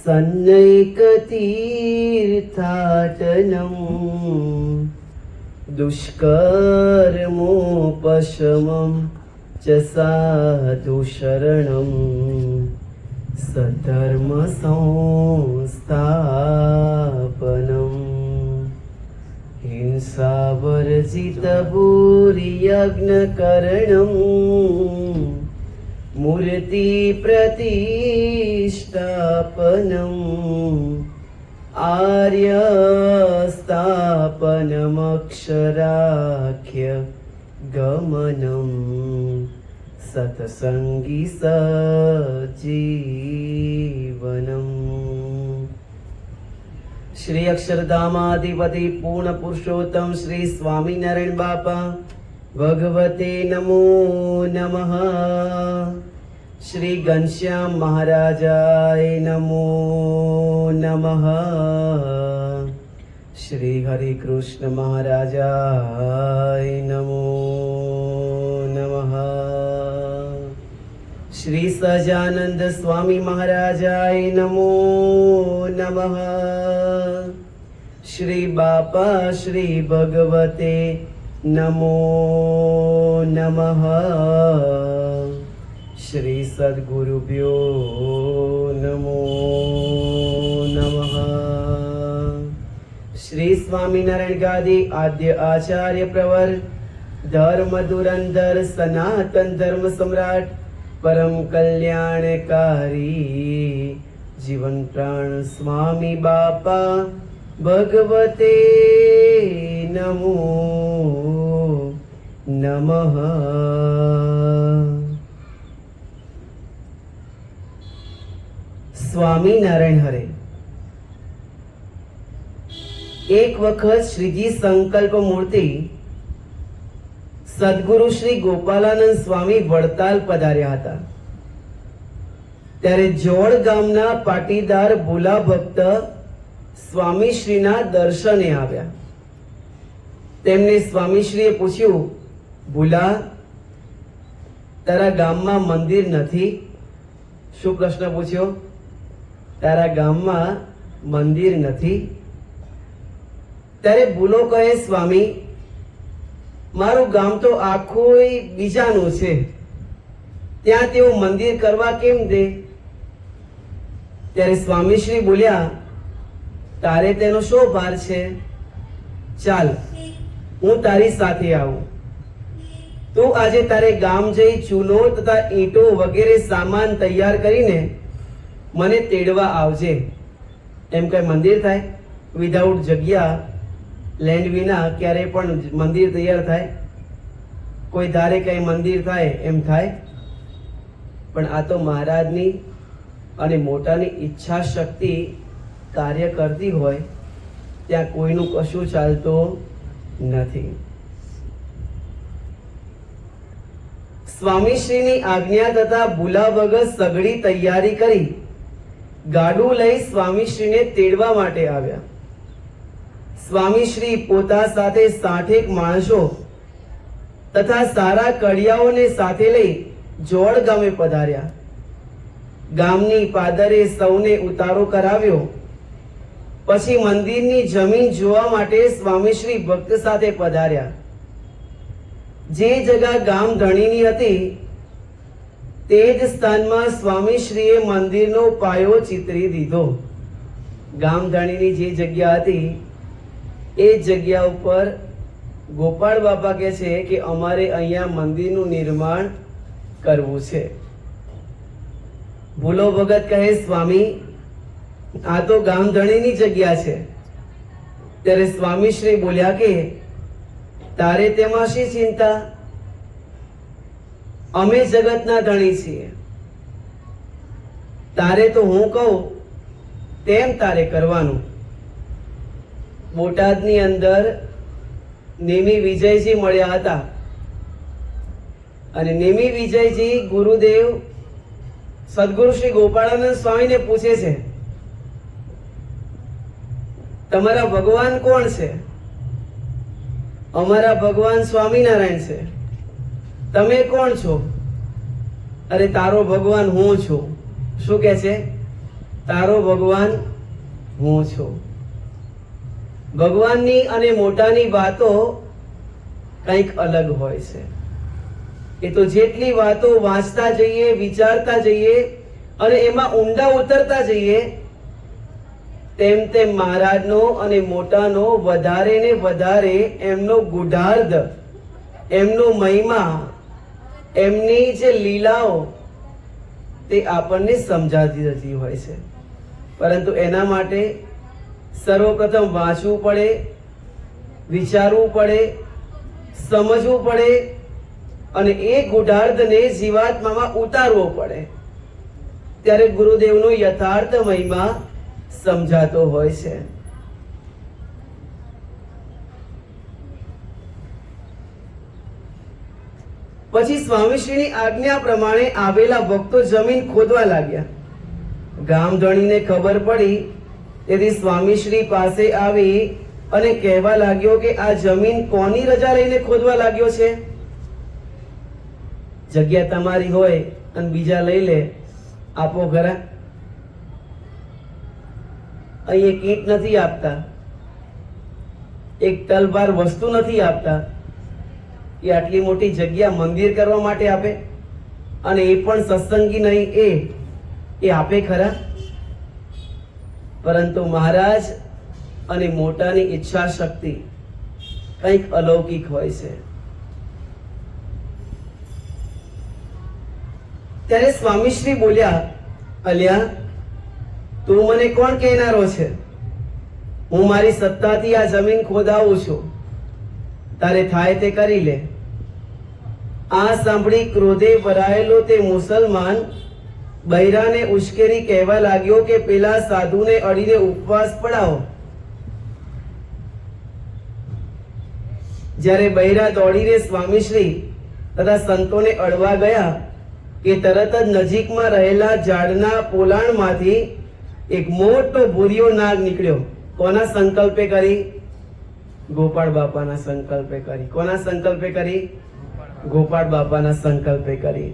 सन्नैकतीर्थाटनं दुष्कर्मोपशमं च साधुशरणं सद्धर्मसंस्थापनम् हिंसावर्जितभूरियज्ञकरणं मूर्तिप्रतिष्ठापनम् आर्यस्थापनमक्षराख्य गमनं सत्संगी सजीवनम्। श्री अक्षरधामाधिपति पूर्ण पुरुषोत्तम श्री स्वामीनारायण बापा भगवते नमो नमः। श्री घनश्याम महाराजाय नमो नमः। श्री हरि कृष्ण महाराजाय नमो नमः। श्री सजानंद स्वामी महाराजाय नमो नमः। श्री बापा श्री भगवते नमो नमः। श्री सद्गुरुभ्यो नमो नमः। श्री स्वामीनारायण गादी आद्य आचार्य प्रवर धर्म धुरंधर सनातन धर्म सम्राट परम कल्याणकारी जीवन प्राण स्वामी बापा भगवते नमो नमः। स्वामीनारायण हरे। एक वखत श्रीजी संकल्प मूर्ति सद्गुरु श्री गोपालानंद स्वामी वडताल पधार्या હતા ત્યારે જોડ ગામના પાટીદાર ભૂલા ભક્ત સ્વામીશ્રીના દર્શને આવ્યા। તેમને સ્વામીશ્રીએ પૂછ્યું, ભૂલા, તારા ગામમાં મંદિર નથી? શું પ્રશ્ન પૂછ્યો? તારા ગામમાં મંદિર નથી? ત્યારે ભૂલો કહે, સ્વામી, મારું ગામ તો આખું બીજાનું છે, ત્યાં તેઓ મંદિર કરવા કેમ દે? ત્યારે સ્વામીશ્રી બોલ્યા, તારે તેનો શો ભાર છે? ચાલ, હું તારી સાથે આવું। તું આજે તારે ગામ જઈ ચૂલો તથા ઈંટો વગેરે સામાન તૈયાર કરીને મને તેડવા આવજે। એમ કઈ મંદિર થાય? વિધાઉટ જગ્યા લેન્ડ વિના ક્યારે પણ મંદિર તૈયાર થાય? કોઈ ધારે કઈ મંદિર થાય એમ થાય? પણ આ તો મહારાજની અને મોટાની ઈચ્છા શક્તિ કાર્ય કરતી હોય, ત્યાં કોઈનું કશું ચાલતો નથી। સ્વામીશ્રીની આજ્ઞા તથા ભૂલા ભગત સઘળી તૈયારી કરી ગાડું લઈ સ્વામીશ્રીને તેડવા માટે આવ્યા। સ્વામીશ્રી પોતા સાથે 60 માણસો તથા સારા કડિયાઓને સાથે લઈ જોડ ગામે પધાર્યા। ગામની પાદરે સૌને ઉતારો કરાવ્યો। પછી મંદિરની જમીન જોવા માટે સ્વામીશ્રી ભક્ત સાથે પધાર્યા। જે જગા ગામ ધણીની હતી તે જ સ્થાનમાં સ્વામીશ્રીએ મંદિરનો પાયો ચિતરી દીધો। ગામ ધણીની જે જગ્યા હતી એ જગ્યા ઉપર ગોપાળ બાપા કહે છે કે અમારે અહીંયા મંદિરનું નિર્માણ કરવું છે। ભૂલો ભગત કહે, સ્વામી, આ તો ગામ ધણીની જગ્યા છે। ત્યારે સ્વામીશ્રી બોલ્યા કે તારે તેમાં શી ચિંતા? અમે જગતના ધણી છીએ। તારે તો હું કહું તેમ તારે કરવાનું। બોટાદની અંદર નેમી વિજયજી મળ્યા હતા અને નેમી વિજયજી ગુરુદેવ સદગુરુ શ્રી ગોપાળાનંદ સ્વામીને પૂછે છે, તમારા ભગવાન કોણ છે? અમારા ભગવાન સ્વામિનારાયણ છે। તમે કોણ છો? અરે તારો ભગવાન હું છું। શું કહે છે? તારો ભગવાન હું છું. ભગવાનની અને મોટાની વાતો કંઈક અલગ હોય છે. એ તો જેટલી વાતો વાંચતા જઈએ, વિચારતા જઈએ અને એમાં ઊંડા ઉતરતા જઈએ, તેમ તેમ મહારાજનો અને મોટાનો વધારે ને વધારે એમનો ગુઢાર્ધ, એમનો મહિમા, એમની જે લીલાઓ તે આપણને સમજાતી જતી હોય છે. પરંતુ એના માટે સર્વપ્રથમ વાંચવું પડે, વિચારવું પડે, સમજવું પડે અને એ ગુઢાર્ધને જીવાત્મામાં ઉતારવો પડે. ત્યારે ગુરુદેવનો યથાર્થ મહિમા સમજાતો હોય છે. પછી સ્વામીશ્રીની આજ્ઞા પ્રમાણે આવેલા ભક્તો જમીન ખોદવા લાગ્યા. ગામધણીને ખબર પડી તેથી સ્વામીશ્રી પાસે આવી અને કહેવા લાગ્યો કે આ જમીન કોની રજા લઈને ખોદવા લાગ્યો છે? જગ્યા તમારી હોય અને બીજા લઈ લે, આપો ખરા. અહીં એક ઈંટ નથી આપતા, એક તલવાર વસ્તુ નથી આપતા કે આટલી મોટી જગ્યા મંદિર કરવા માટે આપે, અને એ પણ સત્સંગી નહીં એ આપે ખરા. પરંતુ મહારાજ અને મોટાની ઈચ્છા શક્તિ કંઈક અલૌકિક હોય છે. ત્યારે સ્વામીશ્રી બોલ્યા, અલ્યા તું મને કોણ કહેનારો છે? હું મારી સત્તાથી આ જમીન ખોદાવું છું, તારે થાય તે કરી લે. આ સાંભળી ક્રોધે ભરાયેલો તે મુસલમાન બૈરાને ઉશ્કેરી કહેવા લાગ્યો કે પેલા સાધુને અડીને ઉપવાસ પડાવો. જ્યારે બૈરા દોડીને સ્વામીશ્રી તથા સંતોને અડવા ગયા કે તરત જ નજીકમાં રહેલા ઝાડના પોલાણમાંથી એક મોટો ભૂરિયો નાગ નીકળ્યો. કોના સંકલ્પે કરી? ગોપાળ બાપાના સંકલ્પે કરી. કોના સંકલ્પે કરી? ગોપાળ બાપાના સંકલ્પે કરી.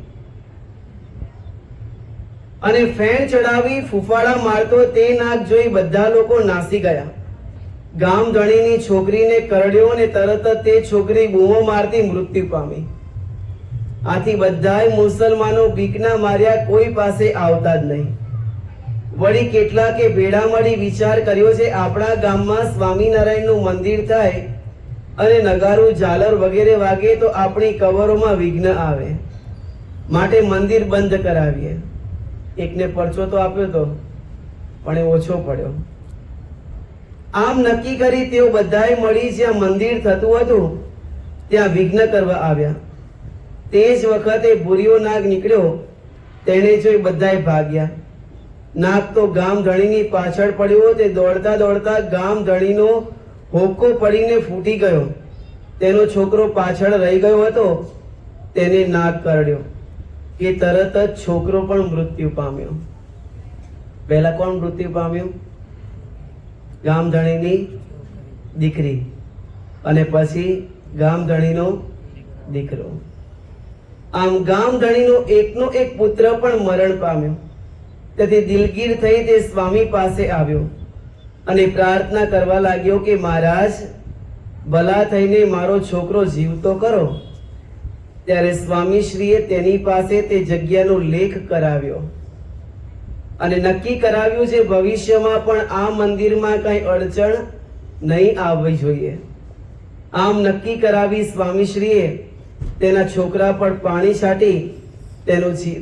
અને ફેણ ચડાવી ફૂફાડા મારતો તે નાગ જોઈ બધા લોકો નાસી ગયા. ગામધણીની છોકરીને કરડ્યો અને તરત જ તે છોકરી બૂમો મારતી મૃત્યુ પામી. આથી બધાય મુસલમાનો બીકના માર્યા કોઈ પાસે આવતા જ નહીં. વળી કેટલાકે ભેળા મળી વિચાર કર્યો છે, આપણા ગામમાં સ્વામિનારાયણનું મંદિર થાય અને નગારું ઝાલર વગેરે વાગે તો આપણી કબરોમાં વિઘ્ન આવે, માટે મંદિર બંધ કરાવીએ. એકને પરચો તો આપ્યો તો પણ એ ઓછો પડ્યો. આમ નક્કી કરી તેઓ બધાએ મળી જ્યાં મંદિર થતું હતું ત્યાં વિઘ્ન કરવા આવ્યા. તે જ વખતે ભૂરિયો નાગ નીકળ્યો. તેને જોઈ બધાએ ભાગ્યા. નાગ તો ગામધણીની પાછળ પડ્યો. તે દોડતા દોડતા ગામધણીનો હોકો પડીને ફૂટી ગયો. તેનો છોકરો પાછળ રહી ગયો હતો. તેને નાગ કરડ્યો કે તરત જ છોકરો પણ મૃત્યુ પામ્યો. પહેલા કોણ મૃત્યુ પામ્યું? ગામધણીની દીકરી, અને પછી ગામધણીનો દીકરો. આમ ગામધણીનો એકનો એક પુત્ર પણ મરણ પામ્યો. તેથી દિલગીર થઈ તે સ્વામી પાસે આવ્યો અને પ્રાર્થના કરવા લાગ્યો કે મહારાજ, ભલા થઈને મારો છોકરો જીવતો કરો. ત્યારે સ્વામીશ્રીએ તેની પાસે તે જગ્યાનો લેખ કરાવ્યો અને નક્કી કરાવ્યું છે ભવિષ્યમાં પણ આ મંદિરમાં કઈ અડચણ નહીં આવવી જોઈએ. આમ નક્કી કરાવી સ્વામીશ્રીએ તેના છોકરા પર પાણી છાંટી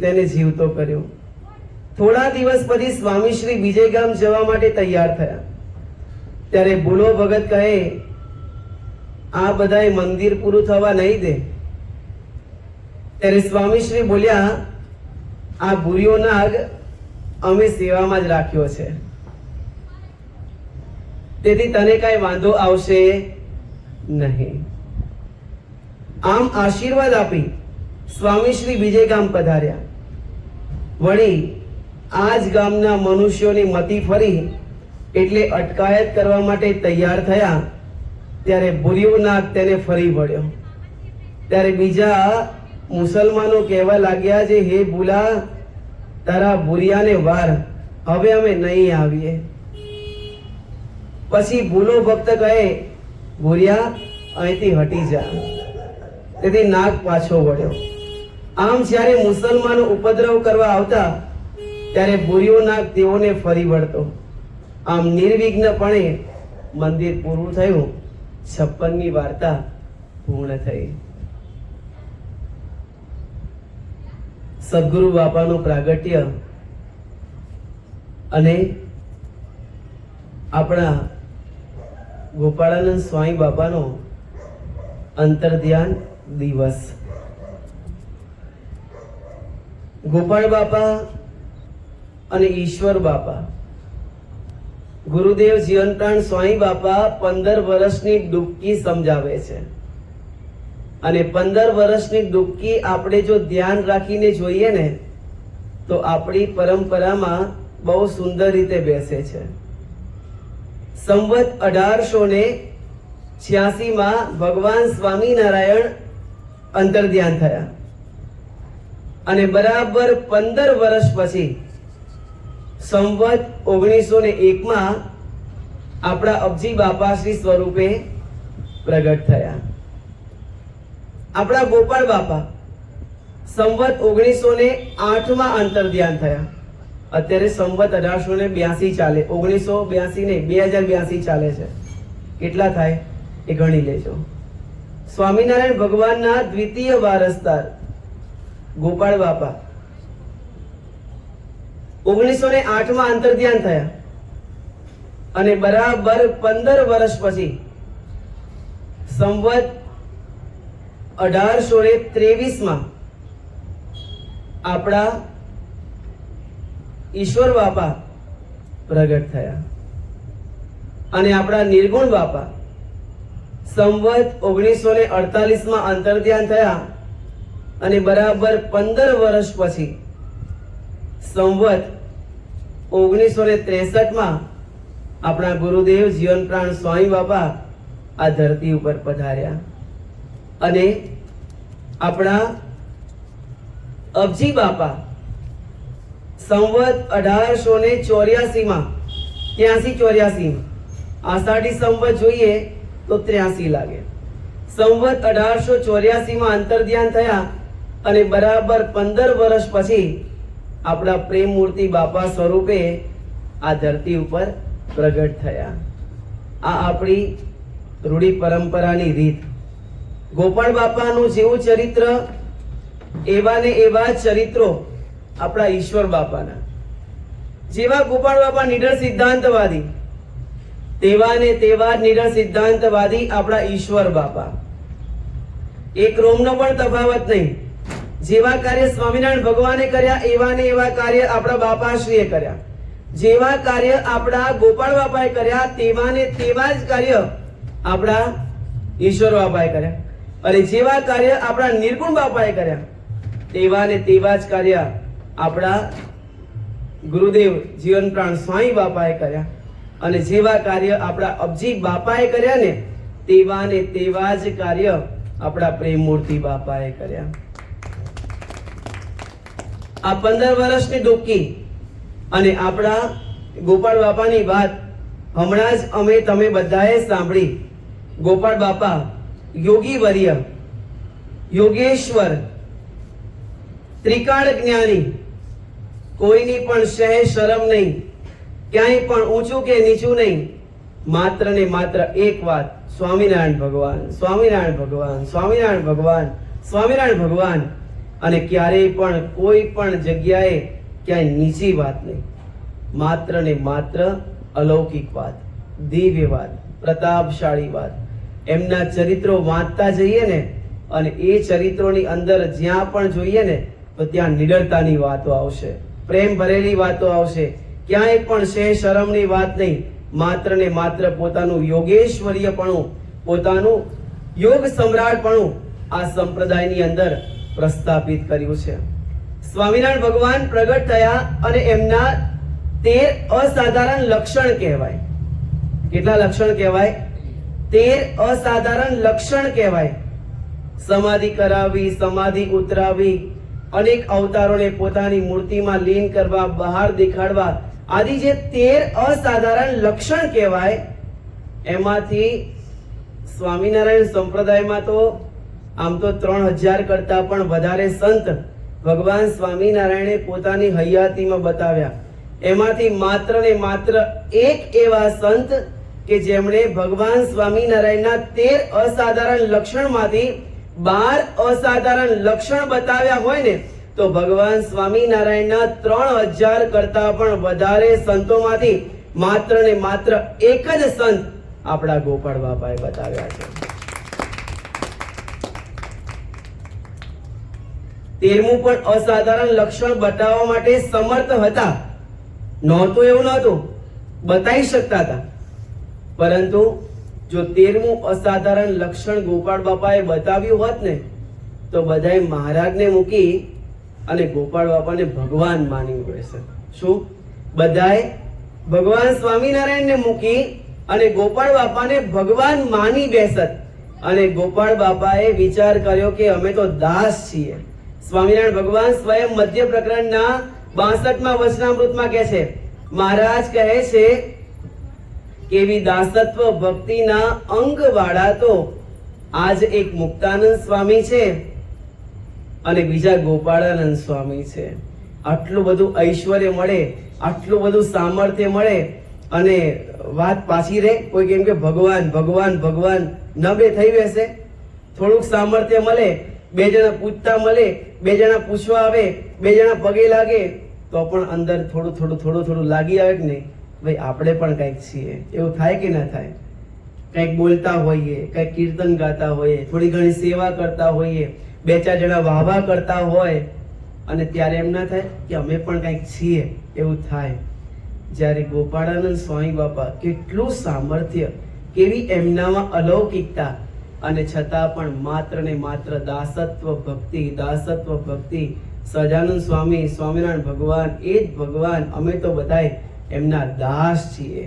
તેને જીવતો કર્યો. થોડા દિવસ પછી સ્વામીશ્રી બીજે ગામ જવા માટે તૈયાર થયા. ત્યારે ભૂલો ભગત કહે, આ બધાએ મંદિર પૂરું થવા નહીં દે. ત્યારે સ્વામીશ્રી બોલ્યા, આ ભૂરિયો નાગ અમે સેવામાં જ રાખ્યો છે, તેથી તને કઈ વાંધો આવશે નહીં. આમ આશીર્વાદ આપી સ્વામીશ્રી બીજે ગામ પધાર્યા. વળી આ જ ગામના મનુષ્યોની મતી ફરી એટલે અટકાયત કરવા માટે તૈયાર થયા. ત્યારે ભૂરિયો નાગ તેને ફરી વળ્યો. ત્યારે બીજા મુસલમાનો કહેવા લાગ્યા છે, હે ભૂલા, તારા ભૂરિયાને વાર, હવે અમે નહીં આવીએ. પછી ભૂલો ભક્ત કહે, ભૂરિયા અહીંથી હટી જા. તેથી નાગ પાછો વળ્યો. આમ જ્યારે મુસલમાનો ઉપદ્રવ કરવા આવતા ત્યારે ભૂરિયો નાગ તેઓને ફરી વળતો. આમ નિર્વિઘ્નપણે મંદિર પૂરું થયું. 56મી વાર્તા પૂર્ણ થઈ. સદગુરુ બાપાનું પ્રાગટ્ય અને આપણા ગોપાળાનંદ સ્વામી બાપાનો અંતર્ધ્યાન દિવસ. ગોપાળ બાપા અને ઈશ્વર બાપા, ગુરુદેવ જીવનપ્રાણ સ્વામી બાપા 15 વર્ષની ડૂબકી સમજાવે છે. અને 15 વર્ષની ડૂબકી આપણે જો ધ્યાન રાખીને જોઈએ ને તો આપણી પરંપરામાં બહુ સુંદર રીતે બેસે છે. સંવત 1886 ભગવાન સ્વામિનારાયણ અંતર્ધ્યાન થયા અને બરાબર 15 વર્ષ પછી સંવત 1901 આપણા અબજી બાપા શ્રી સ્વરૂપે પ્રગટ થયા. આપણા ગોપાળ બાપા સંવત 1908 અંતર્ધ્યાન થયા. અત્યારે સંવત 1882 ચાલે, 1982 ને 2082 ચાલે છે. કેટલા થાય એ ગણી લેજો. સ્વામિનારાયણ ભગવાનના દ્વિતીય વારસદાર ગોપાળ બાપા 1908 અંતર્ધ્યાન થયા અને બરાબર 15 વર્ષ પછી સંવત 1823 આપણા ઈશ્વર બાપા પ્રગટ થયા અને આપણા નિર્ગુણ બાપા સંવત 1948 અંતર્ધ્યાન થયા અને બરાબર 15 વર્ષ પછી સંવત 1963 આપણા ગુરુદેવ જીવનપ્રાણ સ્વામી બાપા આ ધરતી ઉપર પધાર્યા અને આપણા અબજી બાપા સંવત 1884 83-84 આષાઢી સંવત જોઈએ તો 83 લાગે. સંવત 1884 અંતર્ધ્યાન થયા અને બરાબર 15 વર્ષ પછી આપણા પ્રેમ મૂર્તિ બાપા સ્વરૂપે આ ધરતી ઉપર પ્રગટ થયા. આ આપણી રૂઢી પરંપરાની રીત. ગોપાળ બાપાનું જેવું ચરિત્ર એવા ને એવા ચરિત્રો આપણા ઈશ્વર બાપાના. જેવા ગોપાળ બાપા નિડર સિદ્ધાંતવાદી, તેવા ને તેવા નિડર સિદ્ધાંતવાદી આપણા ઈશ્વર બાપા. એક રોમનો પણ તફાવત નહીં. જેવા કાર્ય સ્વામિનારાયણ ભગવાને કર્યા એવા ને એવા કાર્ય આપણા બાપાશ્રીએ કર્યા. જેવા કાર્ય આપણા ગોપાળ બાપાએ કર્યા તેવા ને તેવા જ કાર્ય આપણા ઈશ્વર બાપાએ કર્યા. અને જેવા કાર્ય આપણા નિર્ગુણ બાપાએ કર્યા તેવા ને તેવા જ કાર્ય આપણા ગુરુદેવ જીવનપ્રાણ સ્વામી બાપાએ કર્યા. અને જેવા કાર્ય આપણા અબજી બાપાએ કર્યા ને તેવા જ કાર્ય આપણા પ્રેમ મૂર્તિ બાપાએ કર્યા. આ 15 વર્ષની ડૂબકી અને આપણા ગોપાળ બાપાની વાત હમણાં જ તમે બધાએ સાંભળી. ગોપાળ બાપા યોગી વર્ય, યોગેશ્વર, ત્રિકાળ જ્ઞાની, કોઈની પણ સહેજ શરમ નહીં, ક્યાંય પણ ઊંચું કે નીચું નહીં, માત્ર ને માત્ર એક વાત, સ્વામિનારાયણ ભગવાન, સ્વામિનારાયણ ભગવાન, સ્વામિનારાયણ ભગવાન, સ્વામિનારાયણ ભગવાન. અને ક્યારેય પણ કોઈ પણ જગ્યાએ ક્યાંય નીચી વાત નહીં, માત્ર ને માત્ર અલૌકિક વાત, દિવ્ય વાત, પ્રતાપશાળી વાત. એમના ચરિત્રો વાંચતા જઈએ ને અને એ ચરિત્રોની અંદર જ્યાં પણ જોઈએ ને તો ત્યાં નિડરતાની વાતો આવશે, પ્રેમ ભરેલી વાતો આવશે. ક્યાંય પણ સહેજ શરમની વાત નહીં, માત્ર ને માત્ર પોતાનું યોગેશ્વર્યપણું, પોતાનું યોગ સમ્રાટપણું આ સંપ્રદાયની અંદર પ્રસ્થાપિત કર્યું છે. સ્વામિનારાયણ ભગવાન પ્રગટ થયા અને એમના 13 અસાધારણ લક્ષણ કહેવાય. કેટલા લક્ષણ કહેવાય? 13 અસાધારણ લક્ષણ કહેવાય. સમાધિ કરાવી, સમાધિ ઉતરાવી, અનેક અવતારોને પોતાની મૂર્તિમાં લીન કરવા, બહાર દેખાડવા, આદિ જે 13 અસાધારણ લક્ષણ કહેવાય, એમાંથી સ્વામિનારાયણ સંપ્રદાયમાં તો આમ તો 3000 કરતા પણ વધારે સંત ભગવાન સ્વામિનારાયણે પોતાની હયાતીમાં બતાવ્યા. એમાંથી માત્ર ને માત્ર એક એવા સંત કે જેમણે ભગવાન સ્વામિનારાયણના 13 અસાધારણ લક્ષણમાંથી 12 અસાધારણ લક્ષણ બતાવ્યા હોય ને, તો ભગવાન સ્વામિનારાયણના 3000 કરતા પણ વધારે સંતોમાંથી માત્ર ને માત્ર એક જ સંત આપણા ગોપાળ બાપાએ બતાવ્યા છે. 13મું પણ અસાધારણ લક્ષણ બતાવવા માટે સમર્થ હતા. નહોતું એવું નહોતું, બતાવી શકતા હતા. પરંતુ જો 13મું અસાધારણ લક્ષણ ગોપાળ બાપાએ બતાવ્યું હોત ને, તો બધાએ મહારાજને મૂકી અને ગોપાળ બાપાને ભગવાન માની બેસે. શું? બધાએ ભગવાન સ્વામિનારાયણને મૂકી અને ગોપાળ બાપાને ભગવાન માની બેસત. અને ગોપાળ બાપાએ વિચાર કર્યો કે અમે તો દાસ છીએ. સ્વામિનારાયણ ભગવાન સ્વયં મધ્ય પ્રકરણના 62માં વચનામૃતમાં કહે છે, મહારાજ કહે છે કે એવી દાસત્વ ભક્તિના અંગ વાળા તો આજ એક મુક્તાનંદ સ્વામી છે અને બીજા ગોપાળાનંદ સ્વામી છે. આટલું બધું ઐશ્વર્ય મળે, આટલું બધું સામર્થ્ય મળે અને વાત પાછી રહે. કોઈ કેમ કે ભગવાન ભગવાન ભગવાન ન બે થઈ બેસે. થોડુંક સામર્થ્ય મળે, બે જણા પૂછતા મળે, બે જણા પૂછવા આવે, બે જણા પગે લાગે, તો પણ અંદર થોડું લાગી આવે કે નહીં, ભાઈ આપણે પણ કંઈક છીએ. એવું થાય કે ના થાય? કંઈક બોલતા હોઈએ, કંઈક કીર્તન ગાતા હોઈએ, થોડી ઘણી સેવા કરતા હોઈએ, બે ચાર જણા વાહવા કરતા હોય, અને ત્યારે એમ ના થાય કે અમે પણ કંઈક છીએ? એવું થાય. જ્યારે ગોપાળાનંદ સ્વામી બાપા, કેટલું સામર્થ્ય, કેવી એમનામાં અલૌકિકતા, અને છતાં પણ માત્ર ને માત્ર દાસત્વ ભક્તિ, દાસત્વ ભક્તિ. સહજાનંદ સ્વામી, સ્વામિનારાયણ ભગવાન એ જ ભગવાન, અમે તો બધાય એમના દાસ છીએ.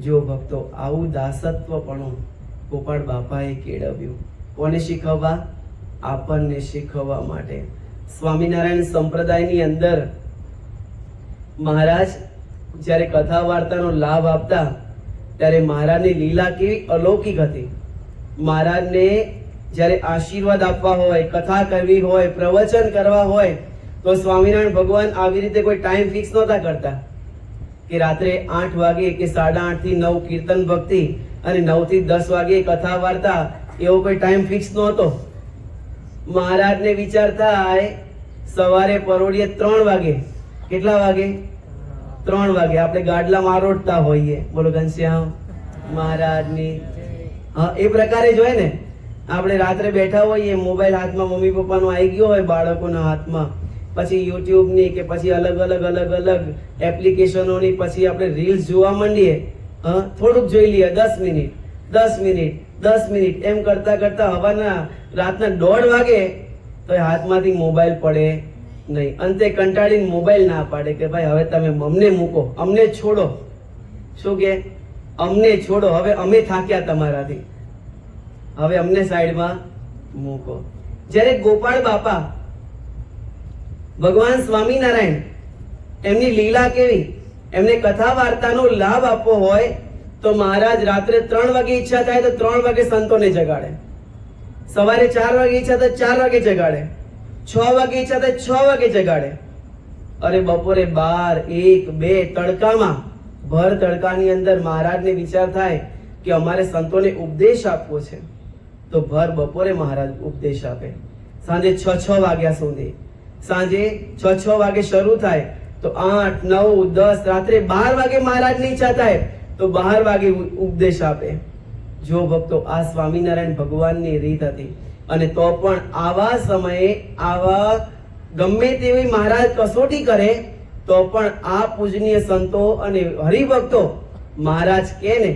જો ભક્તો, આવું દાસત્વ પણ ગોપાળ બાપાએ કેળવ્યું. કોને શીખવવા? આપણને શીખવવા માટે. સ્વામિનારાયણ સંપ્રદાયની અંદર મહારાજ જ્યારે કથા વાર્તાનો લાભ આપતા, ત્યારે મહારાજની લીલા કેવી અલૌકિક હતી. મહારાજને જ્યારે આશીર્વાદ આપવા હોય, કથા કરવી હોય, પ્રવચન કરવા હોય, તો સ્વામિનારાયણ ભગવાન આવી રીતે કોઈ ટાઈમ ફિક્સ નહોતા કરતા કે રાત્રે 8 વાગે કે 8:30 થી 9 કીર્તન ભક્તિ અને 9 થી 10 વાગે કથા વાર્તા, એવો કોઈ ટાઈમ ફિક્સ નહોતો. મહારાજને વિચાર થાય સવારે પરોઢિયે 3 વાગે. કેટલા વાગે? 3 વાગે આપણે ગાડલામાં આરોટતા હોઈએ. બોલો ઘનશ્યામ મહારાજની. હા, એ પ્રકારે જ હોય ને. આપણે રાત્રે બેઠા હોઈએ, મોબાઈલ હાથમાં મમ્મી પપ્પાનો આવી ગયો હોય, બાળકોના હાથમાં, પછી યુટ્યુબની કે પછી અલગ અલગ એપ્લિકેશનોની પછી આપણે રીલ્સ જોવા માંડીએ. થોડુંક જોઈ લઈએ, 10 મિનિટ એમ કરતા કરતા હવાના રાતના 1:30 વાગે તો હાથમાંથી મોબાઈલ પડે નહીં. અંતે કંટાળીને મોબાઈલ ના પાડે કે ભાઈ હવે તમે અમને મૂકો, અમને છોડો. શું કે? અમને છોડો, હવે અમે થાક્યા તમારાથી, હવે અમને સાઈડમાં મૂકો. જ્યારે ગોપાળ બાપા, ભગવાન સ્વામિનારાયણ, એમની લીલા કેવી, એમને કથા વાર્તાનો લાભ આપવો હોય તો મહારાજ રાત્રે 3 વાગે ઈચ્છા થાય તો 3 વાગે સંતોને જગાડે, સવારે 4 વાગે ઈચ્છા થાય 4 વાગે જગાડે, 6 વાગે ઈચ્છા થાય 6 વાગે જગાડે. અરે બપોરે 12, 1, 2 તડકામાં, ભર તડકાની અંદર મહારાજને વિચાર થાય કે અમારે સંતોને ઉપદેશ આપવો છે, તો ભર બપોરે મહારાજ ઉપદેશ આપે. સાંજે 6 વાગ્યા સુધી, સાંજે 6 વાગે શરૂ થાય તો 8, 9, 10, રાત્રે 12 વાગે મહારાજની ઈચ્છા થાય તો 12 વાગે ઉપદેશ આપે. જો ભક્તો, આ સ્વામિનારાયણ ભગવાનની રીત હતી. અને તો પણ આવા સમયે, આવા ગમે તેવી મહારાજ કસોટી કરે તો પણ આ પૂજનીય સંતો અને હરિભક્તો મહારાજ કે ને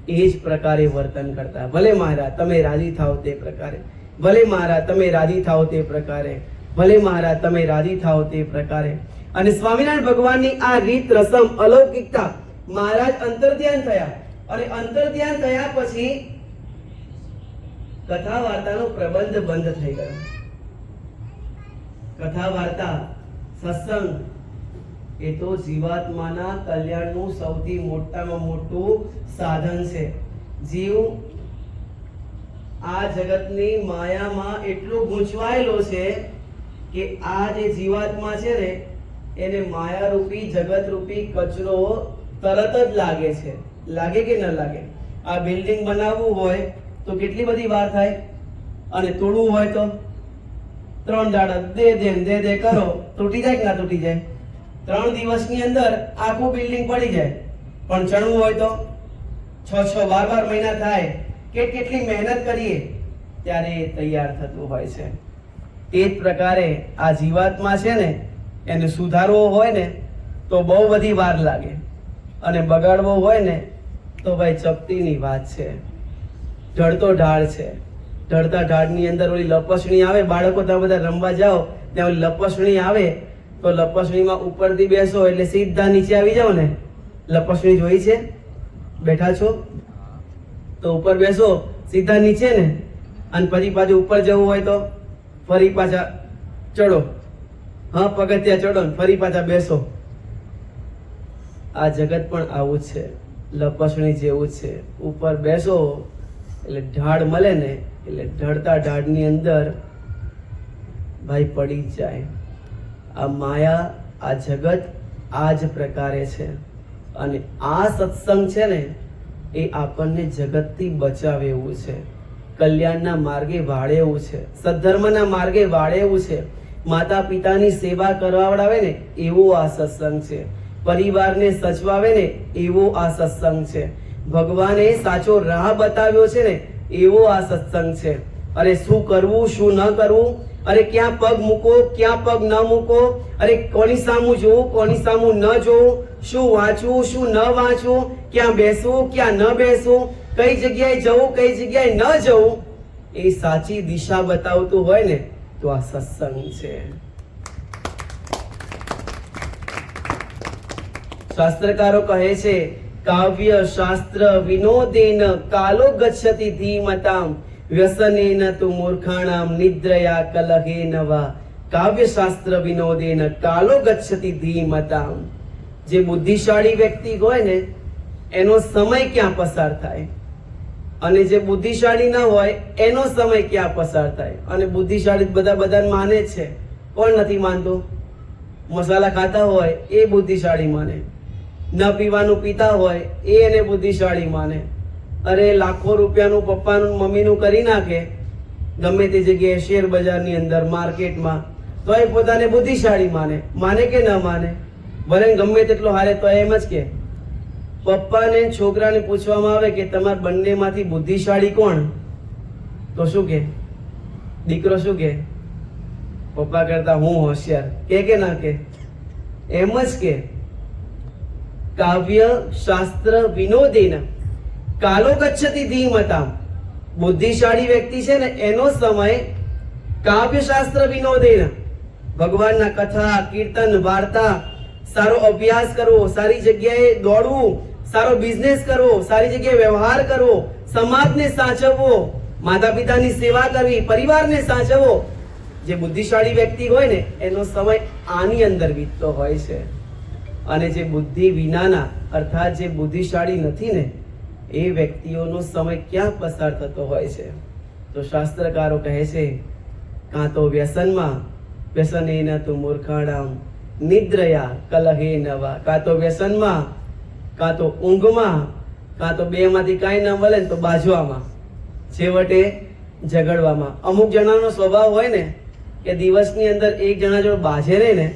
એ જ પ્રકારે વર્તન કરતા. ભલે મહારાજ તમે રાજી થાઓ તે પ્રકારે, ભલે મહારાજ તમે રાજી થાઓ તે પ્રકારે, ભલે મહારાજ તમે રાજી થાઓ તે પ્રકારે. અને સ્વામિનારાયણ ભગવાનની આ રીત, રસમ, અલૌકિકતા, મહારાજ અંતર્ધ્યાન થયા. અને અંતર્ધ્યાન થયા પછી કથા વાર્તાનો પ્રબંધ બંધ થઈ ગયો. કથા વાર્તા, સત્સંગ એ તો જીવાત્માના કલ્યાણનું સૌથી મોટામાં મોટું સાધન છે. જીવ આ જગતની માયામાં એટલો ગૂંચવાયેલો છે કે આ જે જીવાત્મા છે ને એને માયારૂપી જગતરૂપી કચરો તરત જ લાગે છે. લાગે કે ન લાગે? આ બિલ્ડિંગ બનાવવું હોય તો કેટલી બધી વાર થાય, અને તોડવું હોય તો 3 દાડા દે કરો, તૂટી જાય કે ના તૂટી જાય? 3 દિવસની અંદર આખું બિલ્ડિંગ પડી જાય. પણ ચણવું હોય તો 6 12 મહિના થાય કે કેટલી મહેનત કરીએ ત્યારે એ તૈયાર થતું હોય છે. એ જ પ્રકારે આ જીવાત્મા છે ને એને સુધારવો હોય ને તો બહુ બધી વાર લાગે, અને બગાડવો હોય ને તો ભાઈ ચપટીની વાત છે. ઢળતો ઢાળ છે. ઢળતા ઢાળની અંદર ઓલી લપસણી આવે, બાળકો તમે બધા રમવા જાઓ ત્યાં ઓલી લપસણી આવે તો લપસણીમાં ઉપરથી બેસો એટલે સીધા નીચે આવી જાઓ ને. લપસણી જોઈ છે? બેઠા છો તો ઉપર બેસો, સીધા નીચે ને, અને પછી પાછું ઉપર જવું હોય તો ફરી પાછા ચડો. હા, પગથિયા ચડો ને ફરી પાછા બેસો. આ જગત પણ આવું જ છે, લપસણી જેવું જ છે. ઉપર બેસો એટલે ઢાળ મળે ને એટલે ઢળતા ઢાળની અંદર ભાઈ પડી જાય. આ માયા, આ જગત આ જ પ્રકારે છે. અને આ સત્સંગ છે ને એ આપણને જગતથી બચાવે એવું છે, કલ્યાણના માર્ગે વાળે એવું છે, સદ્ધર્મના માર્ગે વાળે એવું છે, માતા પિતાની સેવા કરાવડાવે ને એવો આ સત્સંગ છે, પરિવારને સચવાવે ને એવો આ સત્સંગ છે, ભગવાને સાચો રાહ બતાવ્યો છે ને એવો આ સત્સંગ છે. અરે શું કરવું શું ન કરવું, અરે ક્યાં પગ મૂકો ક્યાં પગ ન મૂકો, અરે કોની સામું જોવું કોની સામું ન જોવું, શું વાંચવું શું ન વાંચવું, ક્યાં બેસવું ક્યાં ન બેસવું, કઈ જગ્યાએ જવું કઈ જગ્યાએ ન જવું, એ સાચી દિશા બતાવતું હોય ને તો આ સત્સંગ છે. શાસ્ત્રકારો કહે છે કાવ્ય શાસ્ત્ર વિનોદેન કાલો ગચ્છતિ ધીમતામ વ્યસનેન તુ મૂર્ખાણામ નિદ્રયા કલહેન વા. કાવ્ય શાસ્ત્ર વિનોદેન કાલો ગચ્છતિ ધીમતામ. જે બુદ્ધિશાળી વ્યક્તિ હોય ને એનો સમય ક્યાં પસાર થાય, અને જે બુદ્ધિશાળી ના હોય એનો સમય ક્યાં પસાર થાય. અને બુદ્ધિશાળી બધાને માને છે, કોણ નથી માનતું? મસાલા ખાતા હોય એ બુદ્ધિશાળી માને, ન પીવાનું પીતા હોય એ એને બુદ્ધિશાળી માને. અરે લાખો રૂપિયાનું પપ્પાનું મમ્મીનું કરી નાખે ગમે તે જગ્યાએ, શેર બજારની અંદર, માર્કેટમાં, તો એ પોતાને બુદ્ધિશાળી માને. માને કે ન માને? ભલે ગમે તેટલો હારે તો એમ જ કે. પપ્પાને છોકરાને પૂછવામાં આવે કે તમારા બંનેમાંથી બુદ્ધિશાળી કોણ, તો શું કે? દીકરો શું કે? પપ્પા કરતા હું હોશિયાર. કે ના કે? એમ જ કે. કાવ્ય શાસ્ત્ર વિનોદેન કાલો ગચ્છતિ ધીમતામ. બુદ્ધિશાળી વ્યક્તિ છે ને એનો સમય કાવ્ય શાસ્ત્ર વિનોદેન, ભગવાનના કથા કીર્તન વાર્તા, સારો અભ્યાસ કરવો, સારી જગ્યાએ દોડવું, સારો બિઝનેસ કરવો, સારી જગ્યાએ વ્યવહાર કરવો, સમાજને સાચવવો, માતા પિતાની સેવા કરવી, પરિવારને સાચવવો. જે બુદ્ધિશાળી વ્યક્તિ હોય ને એનો સમય આની અંદર વીતતો હોય છે. અને જે બુદ્ધિ વિનાના અર્થાત જે બુદ્ધિશાળી નથી ને એ વ્યક્તિઓનો સમય ક્યાં પસાર થતો હોય છે? તો શાસ્ત્રકારો કહે છે કાં તો વ્યસનમાં, વ્યસનેન તુ મૂર્ખાણામ નિદ્રયા કલહેન વા. કાં તો વ્યસનમાં, કાં તો ઊંઘમાં, કાં તો બે માંથી કાંઈ ન મળે તો બાજવામાં, છેવટે ઝઘડવામાં. અમુક જણાનો સ્વભાવ હોય ને કે દિવસની અંદર એક જણા જો બાજે રહે ને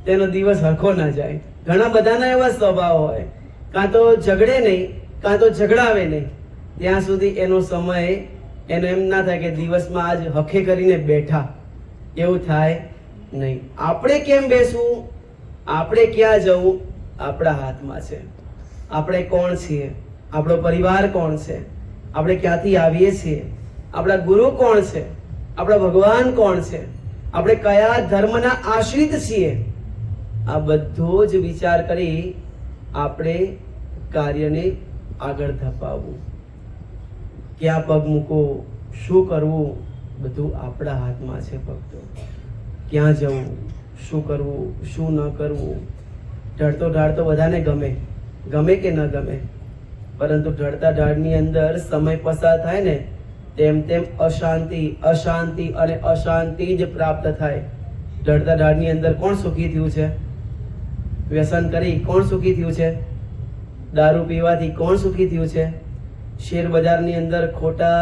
તેનો દિવસ હરખો ના જાય. ઘણા બધાના એવા સ્વભાવ હોય, કાં તો ઝઘડે નહીં કાં તો ઝઘડાવે નહીં, ત્યાં સુધી એનો સમય એનો એમ ના થાય કે દિવસમાં આજ હખે કરીને બેઠા, એવું થાય નહીં. આપણે કેમ બેસવું, આપણે ક્યાં જવું, આપણા હાથમાં છે. આપણે કોણ છીએ, આપણો પરિવાર કોણ છે, આપણે ક્યાંથી આવીએ છીએ, આપણા ગુરુ કોણ છે, આપણા ભગવાન કોણ છે, આપણે કયા ધર્મના આશ્રિત છીએ, આ બધો જ વિચાર કરી આપણે કાર્યને આગળ ધપાવવું. ક્યાં પગ મૂકો, શું કરવું, બધું આપણા હાથમાં છે ભક્તો. ક્યાં જવું, શું કરવું, શું ન કરવું, ઢળતો ઢાળ તો બધાને ગમે, ગમે કે ન ગમે, પરંતુ ઢળતા ઢાળની અંદર સમય પસાર થાય ને તેમ તેમ અશાંતિ અશાંતિ અને અશાંતિ જ પ્રાપ્ત થાય. ઢળતા ઢાળની અંદર કોણ સુખી થયું છે? વ્યસન કરી કોણ સુખી થયું છે? દારૂ પીવાથી કોણ સુખી થયું છે? શેર બજારની અંદર ખોટા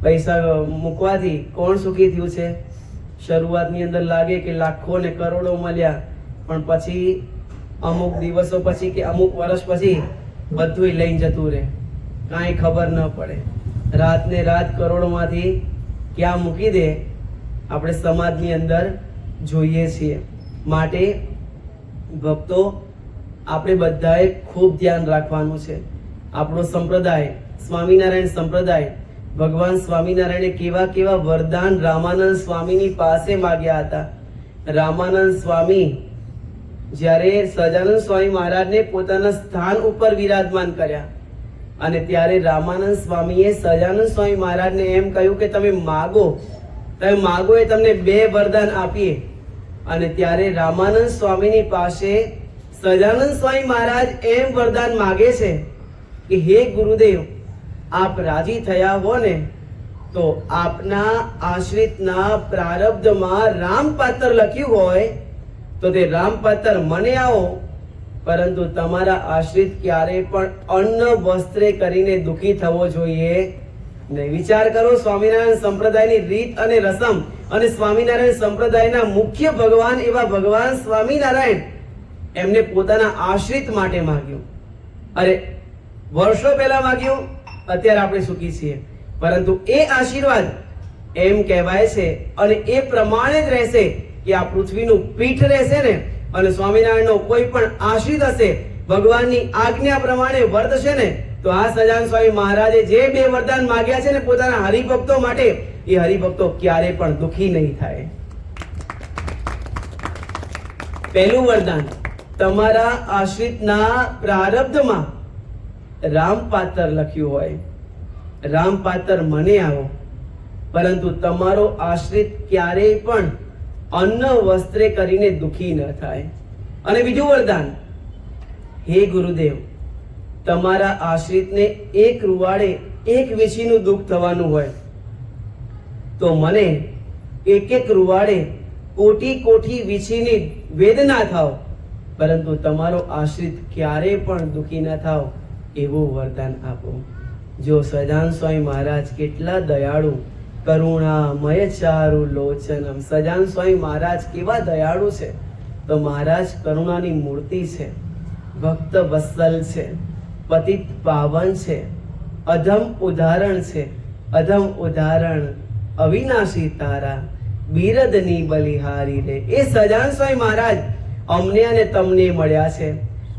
પૈસા મૂકવાથી કોણ સુખી થયું છે? શરૂઆતની અંદર લાગે કે લાખો ને કરોડો મળ્યા, પણ પછી અમુક દિવસો પછી કે અમુક વર્ષ પછી બધું લઈને જતું રહે, કાંઈ ખબર ન પડે. રાત ને રાત કરોડોમાંથી ક્યાં મૂકી દે આપણે સમાજની અંદર જોઈએ છીએ. માટે ભક્તો, આપણે બધાએ ખૂબ ધ્યાન રાખવાનું છે. આપણો સંપ્રદાય સ્વામિનારાયણ સંપ્રદાય, ભગવાન સ્વામિનારાયણે કેવા કેવા વરદાન રામાનંદ સ્વામીની પાસે માગ્યા હતા. રામાનંદ સ્વામી જ્યારે સહજાનંદ સ્વામી મહારાજને પોતાના સ્થાન ઉપર વિરાજમાન કર્યા અને ત્યારે રામાનંદ સ્વામીએ સહજાનંદ સ્વામી મહારાજને એમ કહ્યું કે તમે માગો એ તમને 2 વરદાન આપીએ. અને ત્યારે રામાનંદ સ્વામીની પાસે સહજાનંદ સ્વામી મહારાજ એમ વરદાન માગે છે કે હે ગુરુદેવ, આપ રાજી થયા હો ને તો આપના આશ્રિતના પ્રારબ્ધમાં રામપાત્ર લખ્યું હોય તો તે રામપાત્ર મને આવો, પરંતુ તમારા આશ્રિત ક્યારે પણ અન્ન વસ્ત્રે કરીને દુઃખી થવો જોઈએ નહીં. વિચાર કરો, સ્વામિનારાયણ સંપ્રદાયની રીત અને રસમ અને સ્વામિનારાયણ સંપ્રદાયના મુખ્ય ભગવાન એવા ભગવાન સ્વામિનારાયણ એમને પોતાના આશ્રિત માટે માગ્યું. અરે વર્ષો પહેલા માગ્યું, અત્યારે આપણે સુખી છીએ, પરંતુ એ આશીર્વાદ એમ કહેવાય છે અને એ પ્રમાણે જ રહેશે કે આ પૃથ્વીનું પીઠ રહેશે ને અને સ્વામિનારાયણનો કોઈ પણ આશ્રિત હશે, ભગવાનની આજ્ઞા પ્રમાણે વર્તશે ને તો આ સહજાનંદ સ્વામી મહારાજે જે 2 વરદાન માગ્યા છે ને પોતાના હરિભક્તો માટે, એ હરિભક્તો ક્યારે પણ દુઃખી નહીં થાય. પહેલું વરદાન, તમારા આશ્રિતના પ્રારબ્ધમાં રામપાત્ર લખ્યું હોય, રામપાત્ર મને આવો, પરંતુ તમારો આશ્રિત ક્યારેય પણ અન્ન વસ્ત્રે કરીને દુઃખી ન થાય. અને બીજું વરદાન, હે ગુરુદેવ, તમારા આશ્રિતને એક રૂવાડે એક વીછીનું દુઃખ થવાનું હોય તો મને એક રૂવાડે કોટી કોટી વીછીની વેદના થાવ, પરંતુ તમારો આશ્રિત ક્યારે પણ દુઃખી ન થાવ એવું વરદાન આપો. જો સહજાનંદ સ્વામી મહારાજ કેટલા દયાળુ, કરુણામય ચારુ લોચનમ. સહજાનંદ સ્વામી મહારાજ કેવા દયાળુ છે, તો મહારાજ કરુણાની મૂર્તિ છે, ભક્ત વત્સલ છે, પતિત પાવન છે, અધમ ઉદાહરણ છે, અધમ ઉદાહરણ અવિનાશી તારા બિરદની બલિહારી રે. એ સહજાનંદ સ્વામી મહારાજ અમને અને તમને મળ્યા છે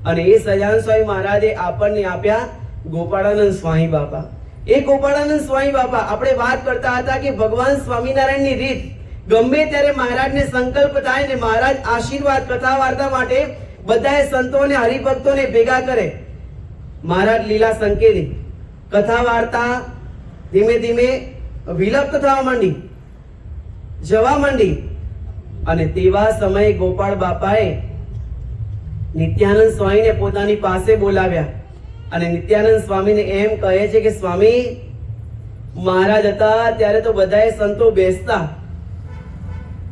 અને એ સહજાનંદ સ્વામી મહારાજે આપણને આપ્યા ગોપાળાનંદ સ્વામી બાપા. એ ગોપાળાનંદ સ્વામી બાપા, આપણે વાત કરતા હતા કે ભગવાન સ્વામિનારાયણની રીત ગમે ત્યારે મહારાજને સંકલ્પ થાય ને મહારાજ આશીર્વાદ કથા વાર્તા માટે બધાએ સંતોને હરિભક્તોને ભેગા કરે. મહારાજ લીલા સંકેલી, કથા વાર્તા ધીમે ધીમે વિલુપ્ત થવા માંડી, જવા માંડી. અને તેવા સમયે ગોપાળ બાપાએ નિત્યાનંદ સ્વામીને પોતાની પાસે બોલાવ્યા અને નિત્યાનંદ સ્વામીને એમ કહે છે કે સ્વામી, મહારાજ હતા ત્યારે તો બધાએ સંતો બેસતા,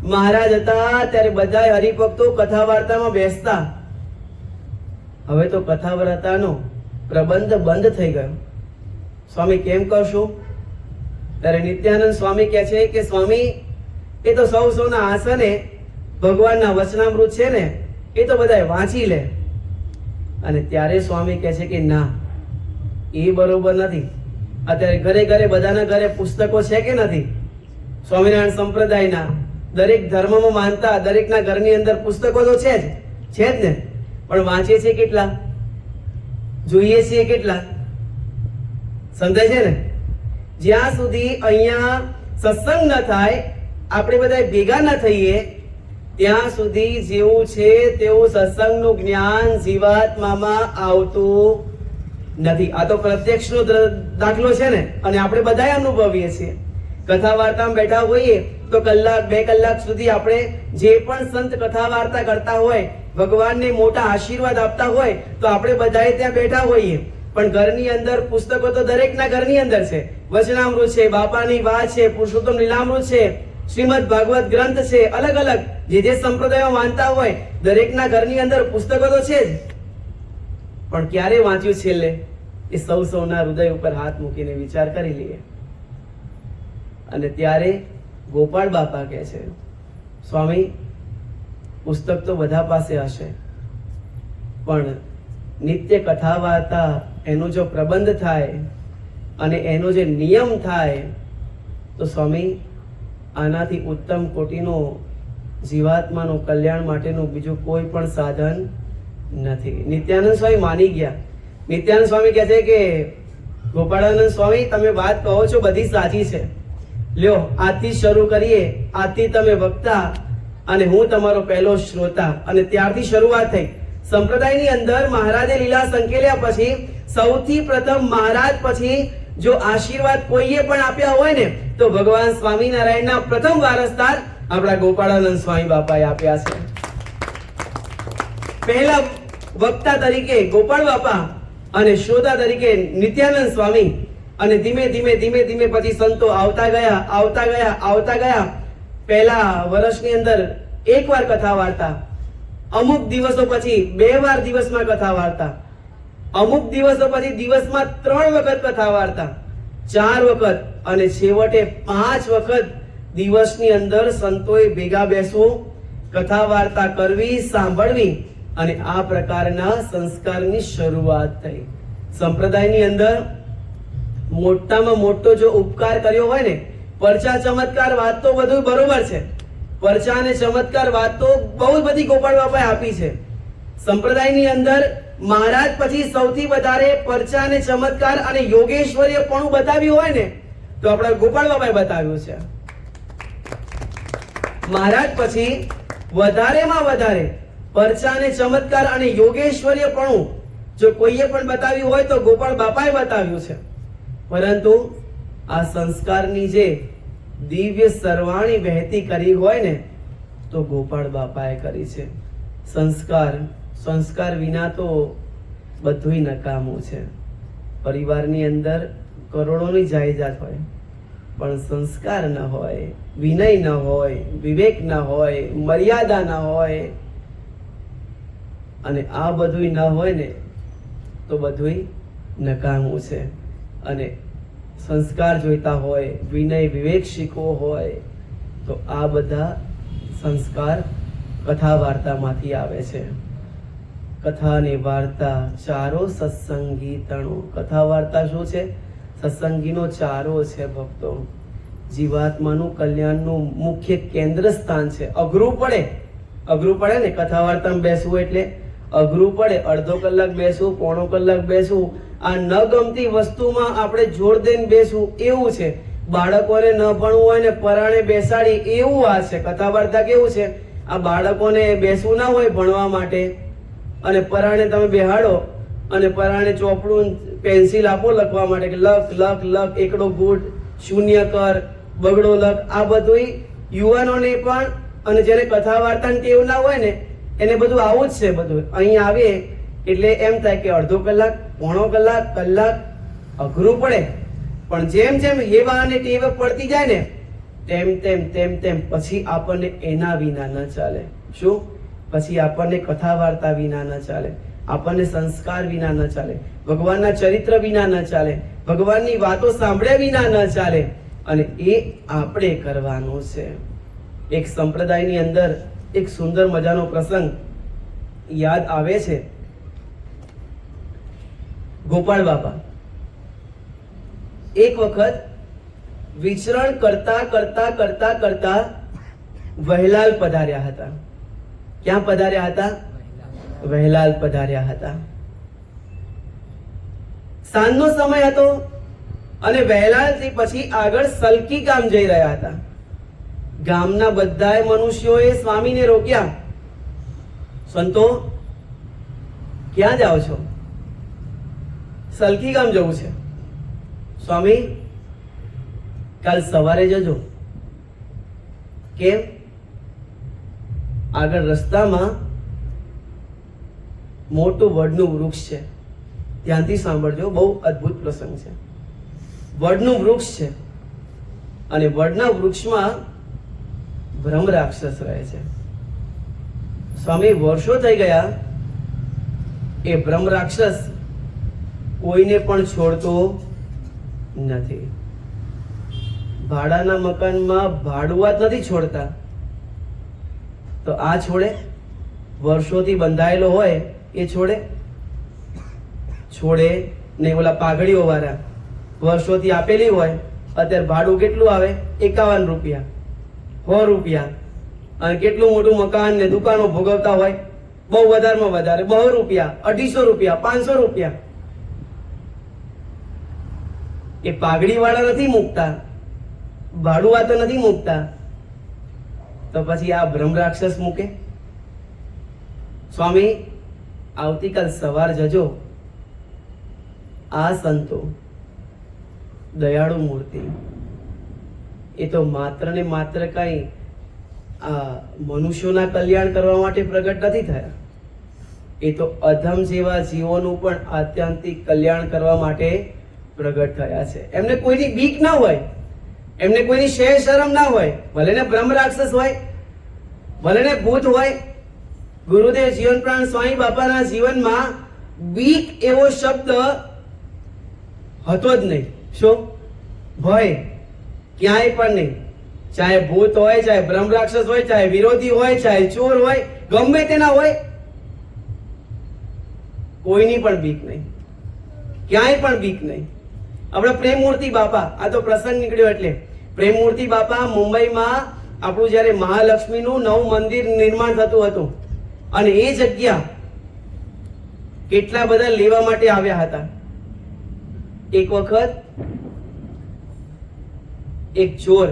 મહારાજ હતા ત્યારે બધાએ હરિભક્તો કથા વાર્તામાં બેસતા, હવે તો કથા વાર્તાનો પ્રબંધ બંધ થઈ ગયો. સ્વામી કેમ કરશું? ત્યારે નિત્યાનંદ સ્વામી કહે છે કે સ્વામી, એ તો સૌના આસને ભગવાનના વચનામૃત છે ને એ તો બધાએ વાંચી લે. અને ત્યારે સ્વામી કહે છે કે ના, એ બરોબર નથી. અત્યારે ઘરે ઘરે બધાના ઘરે પુસ્તકો છે કે નથી? સ્વામિનારાયણ સંપ્રદાયના દરેક ધર્મમાં માનતા દરેકના ઘરની અંદર પુસ્તકો તો છે જ ને, પણ વાંચે છે કેટલા, જોઈએ છીએ કેટલા? સમજાય છે ને? જ્યાં સુધી અહીંયા સત્સંગ ન થાય, આપણે બધા ભેગા ન થઈએ, ત્યાં સુધી જેવું છે તેવું સત્સંગનું જ્ઞાન જીવાત્મામાં આવતું નથી. આ તો પ્રત્યક્ષનો દાખલો છે ને, અને આપણે બધા અનુભવીએ છીએ. કથા વાર્તામાં બેઠા હોઈએ તો કલાક 2 કલાક સુધી આપણે જે પણ સંત કથા વાર્તા કરતા હોય ભગવાનને મોટા આશીર્વાદ આપતા હોય તો આપણે બધાએ ત્યાં બેઠા હોઈએ, પણ ઘરની અંદર પુસ્તકો તો દરેકના ઘરની અંદર છે. વચનામૃત છે, બાપાની વાત છે, પુરુષોત્તમ લીલામૃત છે, શ્રીમદ ભાગવત ગ્રંથ છે, અલગ અલગ જે સંપ્રદાયો માનતા હોય દરેકના ઘરની અંદર પુસ્તકો તો છે જ, પણ ક્યારે વાંચ્યું છેલ્લે? એ સૌના હૃદય ઉપર હાથ મૂકીને વિચાર કરી લઈએ. અને ત્યારે ગોપાળ બાપા કહે છે, સ્વામી, પુસ્તક તો બધા પાસે હશે, પણ નિત્ય કથા વાર્તા એનો જો પ્રબંધ થાય અને એનો જે નિયમ થાય તો સ્વામી, આનાથી ઉત્તમ કોટીનો જીવાત્માનું કલ્યાણ માટેનું બીજું કોઈ પણ સાધન નથી. નિત્યાનંદ સ્વામી માની ગયા. નિત્યાનંદ સ્વામી કહે છે કે ગોપાળાનંદ સ્વામી, તમે વાત કહો છો બધી સાચી છે, લ્યો આજથી શરૂ કરીએ. આજથી તમે વક્તા અને હું તમારો પહેલો શ્રોતા. અને ત્યારથી શરૂઆત થઈ. સંપ્રદાયની અંદર મહારાજે લીલા સંકેલ્યા પછી સૌથી પ્રથમ મહારાજ પછી જો આશીર્વાદ કોઈએ પણ આપ્યા હોય ને તો ભગવાન સ્વામિનારાયણના પ્રથમ વારસદાર આપણા ગોપાળાનંદ સ્વામી બાપાએ આપ્યા છે. પહેલા વક્તા તરીકે ગોપાળ બાપા અને શ્રોતા તરીકે નિત્યાનંદ સ્વામી. અને ધીમે ધીમે ધીમે ધીમે પછી સંતો આવતા ગયા. પહેલા વર્ષની અંદર એકવાર કથા વાર્તા, અમુક દિવસો પછી 2 વાર દિવસમાં કથા વાર્તા, અમુક દિવસો પછી દિવસમાં 3 વખત કથા વાર્તા, 4 વખત અને છેવટે 5 વખત દિવસની અંદર સંતોએ ભેગા બેસવું, કથા વાર્તા કરવી, સાંભળવી અને આ પ્રકારના સંસ્કારની શરૂઆત થઈ. સંપ્રદાયની અંદર મોટામાં મોટો જો ઉપકાર કર્યો હોય ને, પરચા ચમત્કાર વાત તો બધું બરોબર છે, પરચા અને ચમત્કાર વાત તો બહુ જ બધી ગોપાળ બાપાએ આપી છે. સંપ્રદાયની અંદર મહારાજ પછી સૌથી વધારે પરચા અને ચમત્કાર અને યોગેશ્વર્ય પણ બતાવ્યું હોય ને તો આપણા ગોપાળ બાપાએ બતાવ્યું છે. મહારાજ પછી વધારેમાં વધારે પરચા અને ચમત્કાર અને યોગેશ્વર્ય પણ જો કોઈએ પણ બતાવ્યું હોય તો ગોપાળ બાપાએ બતાવ્યું છે. પરંતુ આ સંસ્કારની જે દિવ્ય સરવાણી વહેતી કરી હોય ને તો ગોપાળ બાપાએ કરી છે. સંસ્કાર વિના તો બધુંય નકામું છે. પરિવારની અંદર કરોડોની જાયદાદ હોય પણ સંસ્કાર ન હોય, વિનય ન હોય, વિવેક ન હોય, મર્યાદા ન હોય અને આ બધુંય ન હોય ને તો બધુંય નકામું છે. અને સંસ્કાર જોઈતા હોય, વિનય વિવેક શીખવો હોય તો આ બધા સંસ્કાર કથા વાર્તામાંથી આવે છે. કથા અને વાર્તા ચારો સત્સંગી તણો. કથા વાર્તા શું છે? સત્સંગીનો ચારો છે ભક્તો. જીવાત્માનું કલ્યાણનું મુખ્ય કેન્દ્ર સ્થાન છે. અઘરું પડે ને કથા વાર્તામાં બેસવું એટલે અઘરું પડે. અડધો કલાક બેસવું, પોણો કલાક બેસવું, આ ન ગમતી વસ્તુમાં આપણે જોર દઈને બેસવું એવું છે. બાળકોને ન ભણવું હોય ને પરાણે બેસાડી એવું આ છે. કથા વાર્તા કેવું છે? આ બાળકોને બેસવું ના હોય ભણવા માટે અને પરાણે તમે બેહાડો અને પરાણે ચોપડું પેન્સિલ આપો લખવા માટે કે લખ લખ લખ, એકડો ગુટ, શૂન્ય કર, બગડો લખ. આ બધું યુવાનોને પણ અને જેને કથા વાર્તાની ટેવ ના હોય ને એને બધું આવું જ છે. બધું અહીં આવે એટલે એમ થાય કે અડધો કલાક, પોણો કલાક, કલાક અઘરું પડે. પણ જેમ જેમ હેવા અને ટેવ પડતી જાય ને તેમ પછી આપણને એના વિના ન ચાલે. શું? પછી આપણને કથા વાર્તા વિના ન ચાલે, આપણને સંસ્કાર વિના ન ચાલે, ભગવાનના ચરિત્ર વિના ન ચાલે, ભગવાનની વાતો સાંભળ્યા વિના ન ચાલે. અને એ આપણે કરવાનું છે. એક સંપ્રદાયની અંદર એક સુંદર મજાનો પ્રસંગ યાદ આવે છે. ગોપાળ બાપા એક વખત વિચરણ કરતા વહેલાલ પધાર્યા હતા. ક્યાં પધાર્યા હતા? વહેલાલ પધાર્યા હતા. સાંજનો સમય હતો અને વહેલાલથી પછી આગળ સલકી ગામ જઈ રહ્યા હતા. ગામના બધાય મનુષ્યોએ સ્વામીને રોક્યા. સંતો, ક્યાં જાઓ છો? સલકી ગામ જવું છે. સ્વામી, કાલ સવારે જજો. કેમ? આગળ રસ્તામાં મોટું વડનું વૃક્ષ છે. ધ્યાનથી સાંભળજો, બહુ અદ્ભુત પ્રસંગ છે. વડનું વૃક્ષ છે અને વડના વૃક્ષમાં બ્રહ્મ રાક્ષસ રહે છે. સ્વામી, વર્ષો થઈ ગયા, એ બ્રહ્મ રાક્ષસ કોઈને પણ છોડતો નથી. ભાડાના મકાનમાં ભાડુઆત નથી છોડતા, તો આ છોડે? વર્ષોથી બંધાયેલો હોય એ છોડે? છોડે ને. ઓલા પાઘડીઓ વાળા વર્ષોથી આપેલી હોય, અત્યારે ભાડું કેટલું આવે? 51 રૂપિયા, 100 રૂપિયા, અને કેટલું મોટું મકાન ને દુકાનો ભોગવતા હોય, બહુ વધારેમાં વધારે 200 રૂપિયા, 250 રૂપિયા, 500 રૂપિયા. એ પાઘડી વાળા નથી મૂકતા, ભાડુઆ તો નથી મૂકતા, તો પછી આ બ્રહ્મ રાક્ષસ મૂકે? સ્વામી, આવતીકાલ સવાર જજો. આ સંતો દયાળુ મૂર્તિ, એ તો માત્ર ને માત્ર કઈ આ મનુષ્યોના કલ્યાણ કરવા માટે પ્રગટ નથી થયા. એ તો અધમ જેવા જીવોનું પણ આત્યંતિક કલ્યાણ કરવા માટે પ્રગટ થયા છે. એમને કોઈની બીક ના હોય, એમને કોઈની શેર શરમ ના હોય, ભલે ને બ્રહ્મ રાક્ષસ હોય, ભલે ને ભૂત હોય. ગુરુદેવ જીવન પ્રાણ સ્વામી બાપાના જીવનમાં બીક એવો શબ્દ હતો જ નહીં. શું? ભય ક્યાંય પણ નહીં. ચાહે ભૂત હોય, ચાહે બ્રહ્મ રાક્ષસ હોય, ચાહે વિરોધી હોય, ચાહે ચોર હોય, ગમે તેના હોય, કોઈની પણ બીક નહીં, ક્યાંય પણ બીક નહીં. આપણા પ્રેમમૂર્તિ બાપા, આ તો પ્રસંગ નીકળ્યો એટલે પ્રેમમૂર્તિ બાપા મુંબઈમાં આપણું જ્યારે મહાલક્ષ્મીનું નવું મંદિર નિર્માણ થતું હતું, અને એ જગ્યા કેટલા બધા લેવા માટે આવ્યા હતા. એક વખત એક ચોર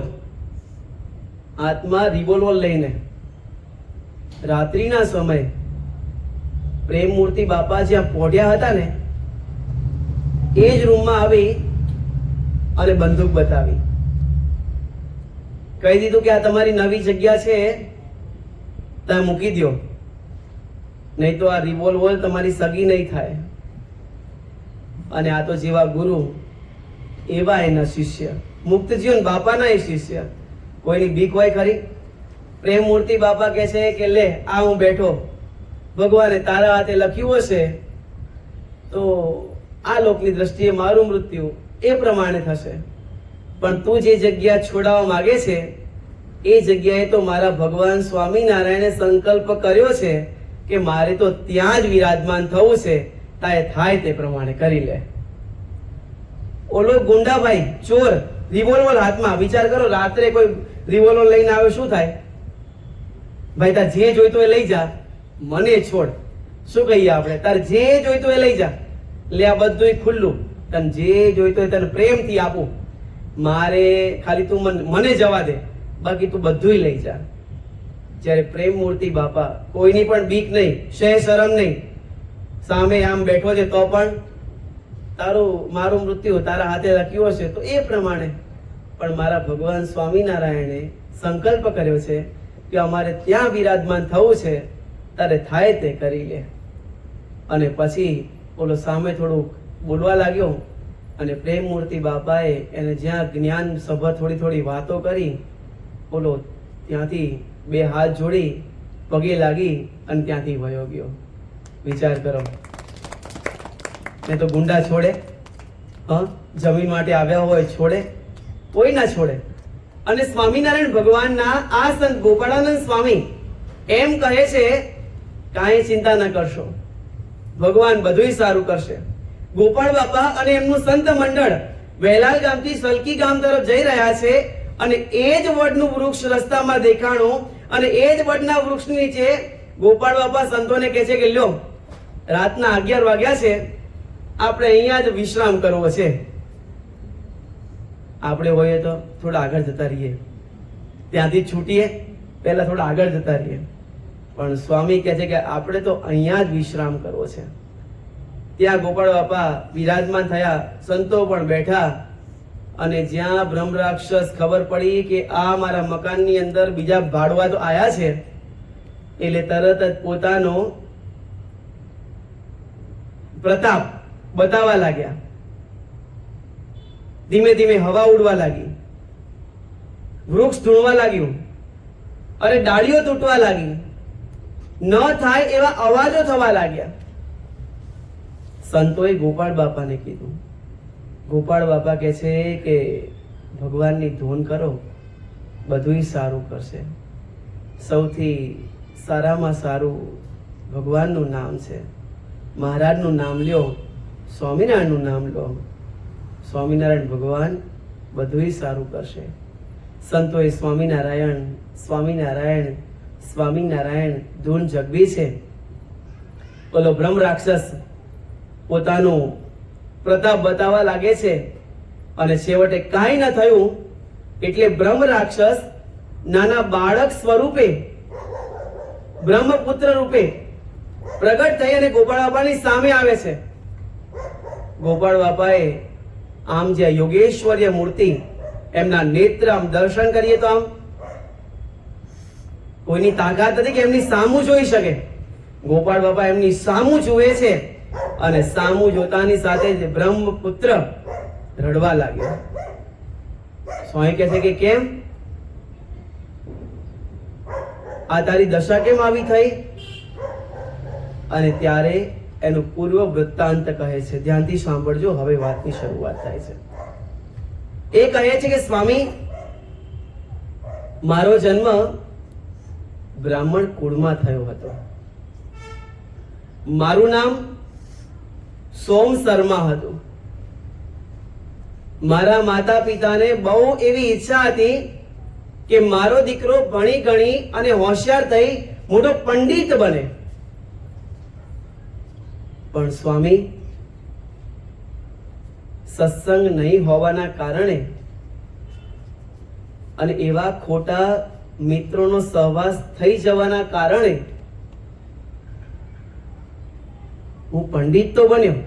હાથમાં રિવોલ્વર લઈને રાત્રિના સમયે પ્રેમમૂર્તિ બાપા જ્યાં પહોંચ્યા હતા ને એ જ રૂમમાં આવી અને બંદૂક બતાવી, કહી દીધું કે આ તમારી નવી જગ્યા છે, તમે મૂકી દો, નહીં તો આ રિવોલ્વર તમારી સગી નહીં થાય. અને આ તો જેવા ગુરુ એવા એના શિષ્ય, મુક્ત જીવન બાપાના એ શિષ્ય. કોઈની બીક હોય ખરી? પ્રેમમૂર્તિ બાપા કહે છે કે લે આ હું બેઠો, ભગવાને તારા હાથે લખ્યું હશે તો આ લોકની દ્રષ્ટિએ મારું મૃત્યુ એ પ્રમાણે થશે, પણ તું જે જગ્યા છોડાવવા માંગે છે એ જગ્યાએ તો મારા ભગવાન સ્વામિનારાયણે સંકલ્પ કર્યો છે કે મારે તો ત્યાં જ વિરાજમાન થવું છે, તાએ થાય તે પ્રમાણે કરી લે. ઓલો ગુંડાભાઈ ચોર રિવોલ્વર હાથમાં, વિચાર કરો રાત્રે કોઈ રિવોલ્વર લઈને આવે શું થાય? ભાઈ તાર જે જોઈતો એ લઈ જા, મને છોડ. શું કહીએ આપણે? તાર જે જોઈતો એ લઈ જા, લે આ બધું ખુલ્લું, તને જે જોઈતો એ તને પ્રેમથી આપું, મારે ખાલી તું મને જવા દે, બાકી તું બધું લઈ જા. જ્યારે પ્રેમમૂર્તિ બાપા કોઈની પણ બીક નહીં, શય શરમ નહીં, સામે આમ બેઠો છે તો પણ તારું મારું મૃત્યુ તારા હાથે લખ્યું હશે તો એ પ્રમાણે. પણ મારા ભગવાન સ્વામિનારાયણે સંકલ્પ કર્યો છે કે અમારે ત્યાં વિરાજમાન થવું છે, તારે થાય તે કરી લે. અને પછી ઓલો સામે થોડુંક બોલવા લાગ્યો અને પ્રેમમૂર્તિ બાપાએ એને જ્યાં જ્ઞાન સભા થોડી થોડી વાતો કરી, ઓલો ત્યાંથી બે હાથ જોડી પગે લાગી અને ત્યાંથી વયો ગયો. વિચાર કરો, ને તો ગુંડા છોડે? જમીન માટે આવ્યા હોય છોડે? કોઈ ના છોડે. અને સ્વામિનારાયણ ભગવાનના આ સંત ગોપાળાનંદ સ્વામી એમ કહે છે, કાંઈ ચિંતા ન કરશો, ભગવાન બધુંય સારું કરશે. ગોપાળ બાપા અને એમનું સંત મંડળ વેલાલ ગામથી સલકી ગામ તરફ જઈ રહ્યા છે, અને એ જ વડનું વૃક્ષ રસ્તામાં દેખાણું, અને એ જ વડના વૃક્ષની નીચે ગોપાળ બાપા સંતોને કહે છે કે લ્યો રાતના 11 વાગ્યા છે, આપણે અહીંયા જ વિશ્રામ કરવો છે. આપણે હોઈએ તો થોડા આગળ જતા રહીએ, ત્યાંથી છૂટીએ, પહેલા થોડા આગળ જતા રહીએ, પણ સ્વામી કહે છે કે આપણે તો અહીંયા જ વિશ્રામ કરવો છે. ત્યાં ગોપાળ બાપા વિરાજમાન થયા, સંતો પણ બેઠા, અને જ્યાં બ્રહ્મ રાક્ષસ ખબર પડી કે આ મારા મકાનની અંદર બીજા ભાડવા તો આયા છે, એટલે તરત જ પોતાનો પ્રતાપ બતાવવા લાગ્યા. ધીમે ધીમે હવા ઉડવા લાગી, વૃક્ષ ધૂણવા લાગ્યું, અરે ડાળીઓ તૂટવા લાગી, ન થાય એવા અવાજો થવા લાગ્યા. સંતોએ ગોપાળ બાપાને કીધું. ગોપાળ બાપા કહે છે કે ભગવાનની ધૂન કરો, બધું સારું કરશે. સૌથી સારામાં સારું ભગવાનનું નામ છે. મહારાજનું નામ લ્યો, સ્વામિનારાયણનું નામ લો. સ્વામિનારાયણ ભગવાન બધું સારું કરશે. સંતોએ સ્વામિનારાયણ સ્વામિનારાયણ સ્વામિનારાયણ ધૂન જગવી છે. બોલો બ્રહ્મ રાક્ષસ પોતાનો પ્રતાપ બતાવવા લાગે છે અને છેવટે કાંઈ ન થયું એટલે બ્રહ્મ રાક્ષસ નાના બાળક સ્વરૂપે બ્રહ્મપુત્ર રૂપે પ્રગટ થઈ અને ગોપાળ બાપાની સામે આવે છે. ગોપાળ બાપાએ આમ જે યોગેશ્વર્ય મૂર્તિ, એમના નેત્ર આમ દર્શન કરીએ તો આમ કોઈની તાકાત નથી કે એમની સામું જોઈ શકે. ગોપાળ બાપા એમની સામું જુએ છે અને સામું જોતાની સાથે જ બ્રહ્મપુત્ર રડવા લાગ્યો. સ્વામી કહે છે કે કેમ આ તારી દશા કેમ આવી થઈ? અને ત્યારે એનું પૂર્વ વૃત્તાંત કહે છે. ધ્યાનથી સાંભળજો, હવે વાતની શરૂઆત થાય છે. એ કહે છે કે સ્વામી, મારો જન્મ બ્રાહ્મણ કુળમાં થયો હતો. મારું નામ સોમ શર્મા હતું. મારા માતા પિતાને બહુ એવી ઈચ્છા હતી કે મારો દીકરો ભણી ગણી અને હોશિયાર થઈ મોટો પંડિત બને. પણ સ્વામી, સત્સંગ નહીં હોવાના કારણે અને એવા ખોટા મિત્રોનો સહવાસ થઈ જવાના કારણે હું પંડિત તો બન્યો,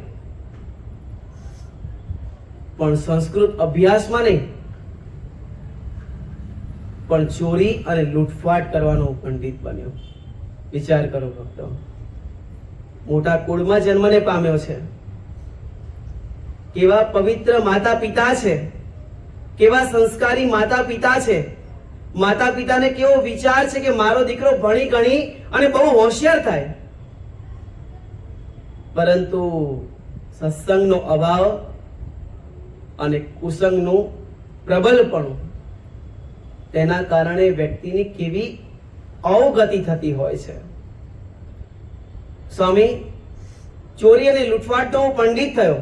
પણ સંસ્કૃત અભ્યાસમાં નહીં, પણ ચોરી અને લૂંટફાટ કરવાનો પંડિત બન્યો. વિચાર કરો ભક્તો, મોટા કુળમાં જન્મને પામ્યો છે, કેવા પવિત્ર માતા પિતા છે, કેવા સંસ્કારી માતા પિતા છે. માતા પિતાને કેવો વિચાર છે કે મારો દીકરો ભણી ગણી અને બહુ હોશિયાર થાય. પરંતુ સત્સંગનો અભાવ અને કુસંગનું પ્રબલપણું, તેના કારણે વ્યક્તિની કેવી અવગતિ થતી હોય છે. સ્વામી, ચોરી અને લૂંટફાટનો હું પંડિત થયો.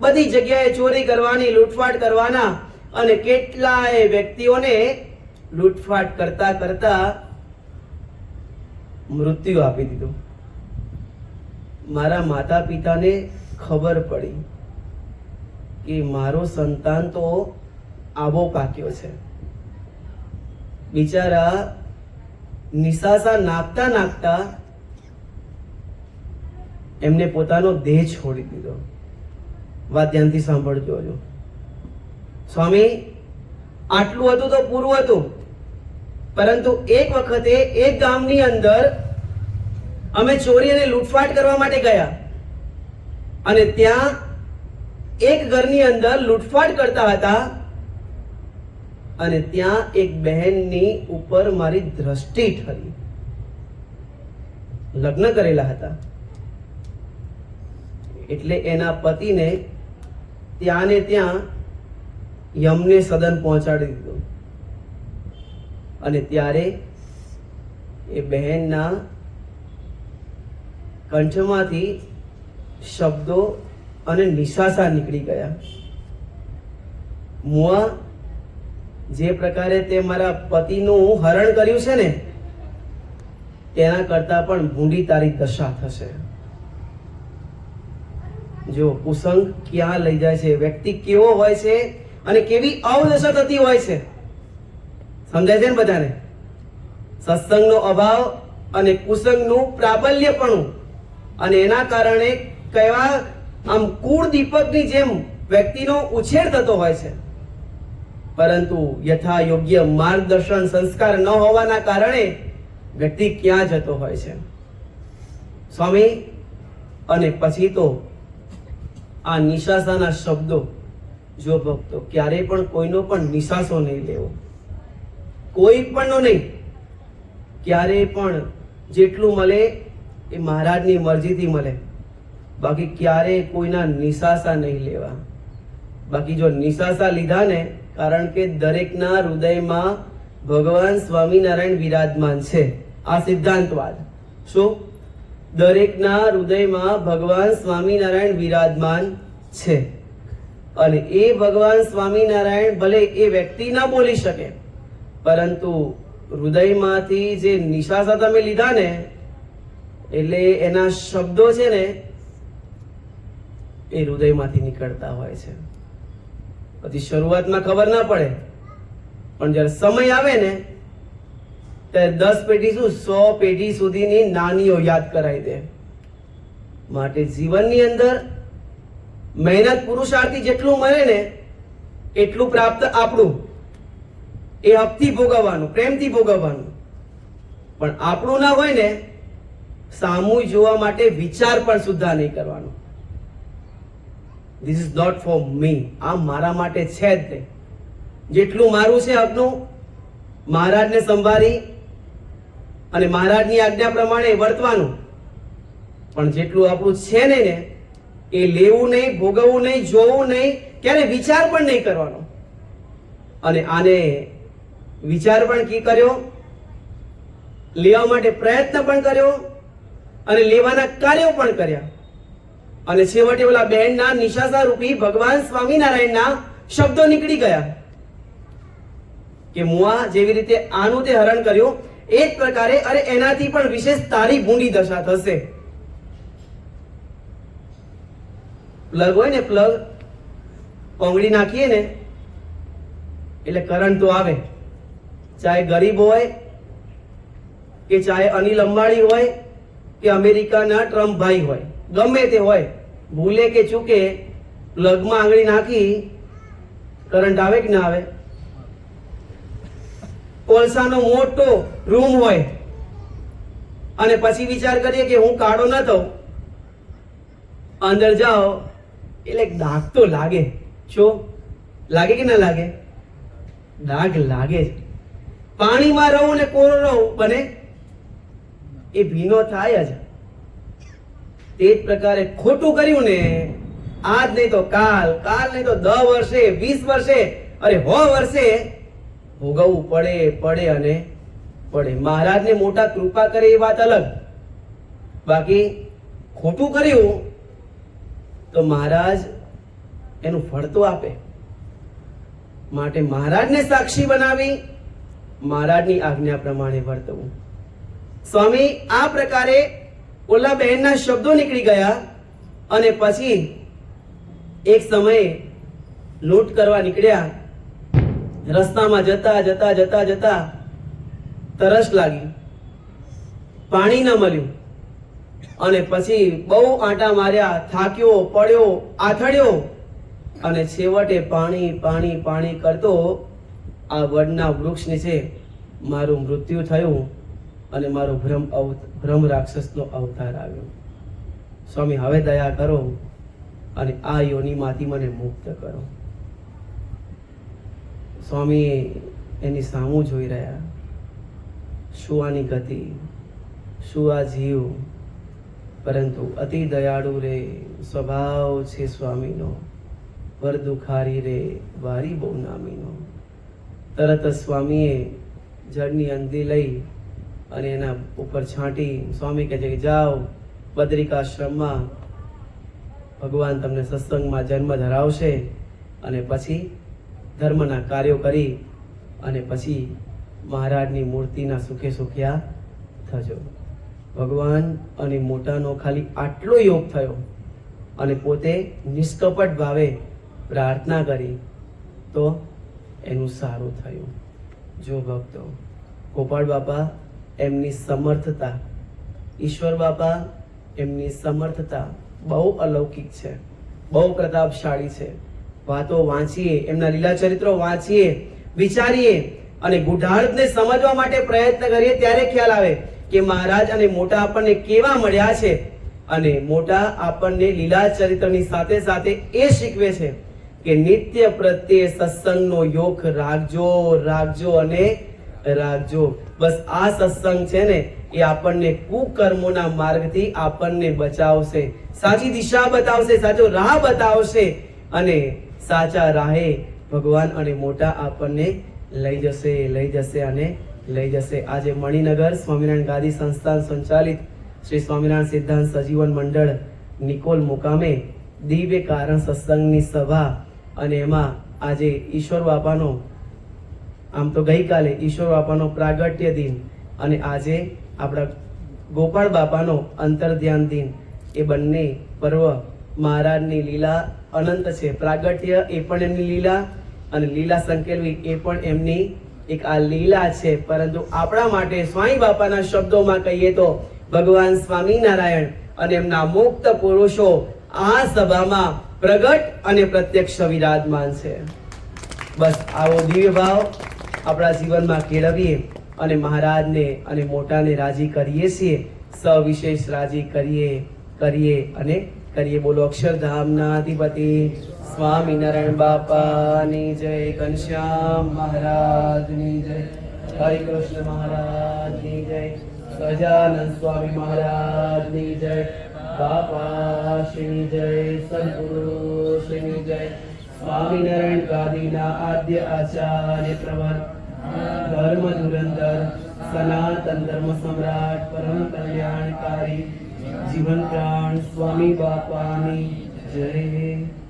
બધી જગ્યાએ ચોરી કરવાની, લૂંટફાટ કરવાના અને કેટલાય વ્યક્તિઓને લૂંટફાટ કરતા કરતા મૃત્યુ આપી દીધું. મારા માતા પિતાને ખબર પડી કે મારો સંતાન તો આવો પાક્યો છે. બિચારા નિશાસા નાખતા નાખતા એમને પોતાનો દેહ છોડી દીધો. વાત ધ્યાનથી સાંભળજો. સ્વામી, આટલું હતું તો પૂરું હતું. પરંતુ એક વખતે એક ગામની અંદર અમે ચોરી અને લૂંટફાટ કરવા માટે ગયા અને ત્યાં એક ઘરની અંદર લૂંટફાટ કરતા હતા અને ત્યાં એક બહેનની ઉપર મારી દ્રષ્ટિ ઠરી. લગ્ન કરેલા હતા એટલે એના પતિને ત્યાં ને ત્યાં યમને સદન પહોંચાડી દીધો. અને ત્યારે એ બહેનના કંઠમાંથી શબ્દો અને નિશાસા નીકળી ગયા. મુઆ, જે પ્રકારે તે મારા પતિનું હરણ કર્યું છે ને, તેના કરતા પણ ભૂંડી તારી દશા થશે. જો કુસંગ ક્યાં લઈ જાય છે, વ્યક્તિ કેવો હોય છે અને કેવી અવદશા થતી હોય છે. સમજાય છે ને બધાને? સત્સંગનો અભાવ અને કુસંગનું પ્રાબલ્યપણું, અને એના કારણે કેવા આમ કુળ દીપકની જેમ વ્યક્તિનો ઉછેર થતો હોય છે. પરંતુ યથા યોગ્ય માર્ગદર્શન સંસ્કાર ન હોવાના કારણે વ્યક્તિ ક્યાં જતો હોય છે. સ્વામી, અને પછી તો આ નિશાસાના શબ્દો. જો ભક્તો, ક્યારેય પણ કોઈનો પણ નિશાસો નહીં લેવો, કોઈ પણનો નહીં. ક્યારેય પણ જેટલું મળે એ મહારાજની મરજીથી મળે, બાકી ક્યારેય કોઈના નિશાસા નહીં લેવા. બાકી જો નિશાસા લીધા ને, કારણ કે દરેકના હૃદયમાં ભગવાન સ્વામિનારાયણ વિરાજમાન છે. આ સિદ્ધાંતવાદ. શું? દરેકના હૃદયમાં ભગવાન સ્વામિનારાયણ વિરાજમાન છે. અને એ ભગવાન સ્વામિનારાયણ ભલે એ વ્યક્તિ ના બોલી શકે, પરંતુ હૃદયમાંથી જે નિશાસા તમે લીધા ને, એટલે એના શબ્દો છે ને એ હૃદયમાંથી નીકળતા હોય છે. પછી શરૂઆતમાં ખબર ના પડે, પણ જ્યારે સમય આવે ને ત્યારે 10 પેઢી શું 100 પેઢી સુધીની નાનીઓ યાદ કરાવી દે. માટે જીવનની અંદર મહેનત પુરુષાર્થી જેટલું મળે ને એટલું પ્રાપ્ત આપણું. એ હકથી ભોગવવાનું, પ્રેમથી ભોગવવાનું. પણ આપણું ના હોય ને, સામું જોવા માટે વિચાર પણ સુદ્ધા નહીં કરવાનો. This is not for me. આ મારા માટે છે જ નહીં. જેટલું મારું છે હકનું, મહારાજને સંભાળી અને મહારાજની આજ્ઞા પ્રમાણે વર્તવાનું. પણ જેટલું આપણું છે નહીં ને, એ લેવું નહીં, ભોગવવું નહીં, જોવું નહીં, ક્યારે વિચાર પણ નહીં કરવાનો. અને આને વિચાર પણ કી કર્યો, લેવા માટે પ્રયત્ન પણ કર્યો અને લેવાના કાર્યો પણ કર્યા. અને છેવટે ઓલા બહેનના નિશાસા રૂપી ભગવાન સ્વામિનારાયણના શબ્દો નીકળી ગયા કે મુઆ જેવી રીતે આનું તે હરણ કર્યું, એ જ પ્રકારે અરે એનાથી પણ વિશેષ તારી ભૂંડી દશા થશે. પ્લગ હોય ને, પ્લગ કોંગળી નાખીએ ને એટલે કરંટ તો આવે. ચાહે ગરીબ હોય કે ચાહે અનિલ અંબાણી હોય કે અમેરિકાના ટ્રમ્પ ભાઈ હોય, ગમે તે હોય, ભૂલે કે ચૂકે પ્લગમાં આંગળી નાખી કરંટ આવે કે ના આવે? કોલસાનો મોટો રૂમ હોય અને પછી વિચાર કરીએ કે હું કાળો ન થઉં, અંદર જાઓ એટલે ડાઘ તો લાગે. શું લાગે કે ના લાગે? ડાઘ લાગે. પાણીમાં રહું ને કોરો રહું બને, એ ભીનો થાય જ. તે જ પ્રકારે ખોટું કર્યું ને, આજ નહીં તો કાલ, કાલ નહીં તો 10 વર્ષે, 20 વર્ષે, અરે 100 વર્ષે ભોગવવું પડે અને પડે. મહારાજને મોટા કૃપા કરે એ વાત અલગ, બાકી ખોટું કર્યું તો મહારાજ એનું ફળ તો આપે. માટે મહારાજને સાક્ષી બનાવી મહારાજની આજ્ઞા પ્રમાણે વર્તવું. સ્વામી આ પ્રકારે ઓલા બહેનના શબ્દો નીકળી ગયા અને પછી એક સમયે લૂંટ કરવા નીકળ્યા. રસ્તામાં જતા જતા જતા જતા તરસ લાગી, પાણી ન મળ્યું અને પછી બહુ આંટા માર્યા, થાક્યો, પડ્યો, આથડ્યો અને છેવટે પાણી પાણી પાણી કરતો આ વડના વૃક્ષ નીચે મારું મૃત્યુ થયું અને મારો ભ્રમ રાક્ષસનો અવતાર આવ્યો. સ્વામી હવે દયા કરો અને આ યોનિમાંથી મને મુક્ત કરો. સ્વામી એની સામું જોઈ રહ્યા. શું આની ગતિ, શું આ જીવ, પરંતુ અતિ દયાળુ રે સ્વભાવ છે સ્વામીનો, વર દુખારી રે વારી બહુ નામીનો. તરત જ સ્વામીએ જળની અંદી લઈ અને એના ઉપર છાંટી સ્વામી કહે છે કે જાઓ બદ્રિકાશ્રમમાં, ભગવાન તમને સત્સંગમાં જન્મ ધરાવશે અને પછી ધર્મના કાર્યો કરી અને પછી મહારાજની મૂર્તિના સુખે સુખ્યા થજો. ભગવાન અને મોટાનો ખાલી આટલો યોગ થયો અને પોતે નિષ્કપટ ભાવે પ્રાર્થના કરી તો એનું સારું થયું. જો ભક્તો, ગોપાળ બાપા એમની સમર્થતા, ઈશ્વર બાપા એમની સમર્થતા બહુ અલૌકિક છે, બહુ પ્રતાપશાળી છે. વાતો વાંચીએ, એમના લીલા ચરિત્રો વાંચીએ, વિચારીએ અને ગુઢાળને સમજવા માટે પ્રયત્ન કરીએ ત્યારે ખ્યાલ આવે કે મહારાજ અને મોટા આપણને કેવા મળ્યા છે, અને મોટા આપણને લીલા ચરિત્રની સાથે સાથે એ શીખવે છે કે નિત્ય પ્રત્યે સત્સંગનો યોગ રાખજો રાખજો અને રાખજો. બસ આ સત્સંગ છે ને એ આપણને કુકર્મોના માર્ગથી આપણને બચાવશે, સાચી દિશા બતાવશે, સાચો રાહ બતાવશે અને સાચા રાહે ભગવાન અને મોટા આપણને લઈ જશે અને લઈ જશે. આજે મણિનગર સ્વામિનારાયણ ગાદી સંસ્થાન સંચાલિત શ્રી સ્વામિનારાયણ સિદ્ધાંત સજીવન મંડળ નિકોલ મુકામે દિવ્ય કારણ સત્સંગની સભા અને એમાં આજે ઈશ્વર બાપાનો, આમ તો ગઈકાલે ઈશ્વર બાપાનો પ્રાગટ્ય દિન અને આજે આપણા ગોપાળ બાપાનો અંતર્ધ્યાન દિન, એ બંને પર્વ મહારાજની લીલા અનંત છે. પ્રાગટ્ય એ પણ એમની લીલા અને લીલા સંકેલવી એ પણ એમની એક આ લીલા છે. પરંતુ આપણા માટે સ્વામી બાપાના શબ્દોમાં કહીએ તો ભગવાન સ્વામિનારાયણ અને એમના મુક્ત પુરુષો આ સભામાં પ્રગટ અને પ્રત્યક્ષ વિરાજમાન છે. બસ આવો દિવ્ય ભાવ આપણા જીવનમાં કેળવીએ અને મહારાજને અને મોટાને રાજી કરીએ છીએ, સવિશેષ રાજી કરીએ અને કરીએ. બોલો અક્ષરધામના અધિપતિ સ્વામિનારાયણ બાપાની જય, ઘનશ્યામ મહારાજની જય, હરિકૃષ્ણ મહારાજની જય, સહજાનંદ સ્વામી મહારાજની જય, બાપાશ્રીની જય, સદગુરુશ્રીની જય. સ્વામિનારાયણ ગાદીના આદ્ય આચાર્ય પ્રવર ધર્મ ધુરંધર સનાતન ધર્મ સમ્રાટ પરમ કલ્યાણકારી જીવન પ્રાણ સ્વામી બાપાની જય.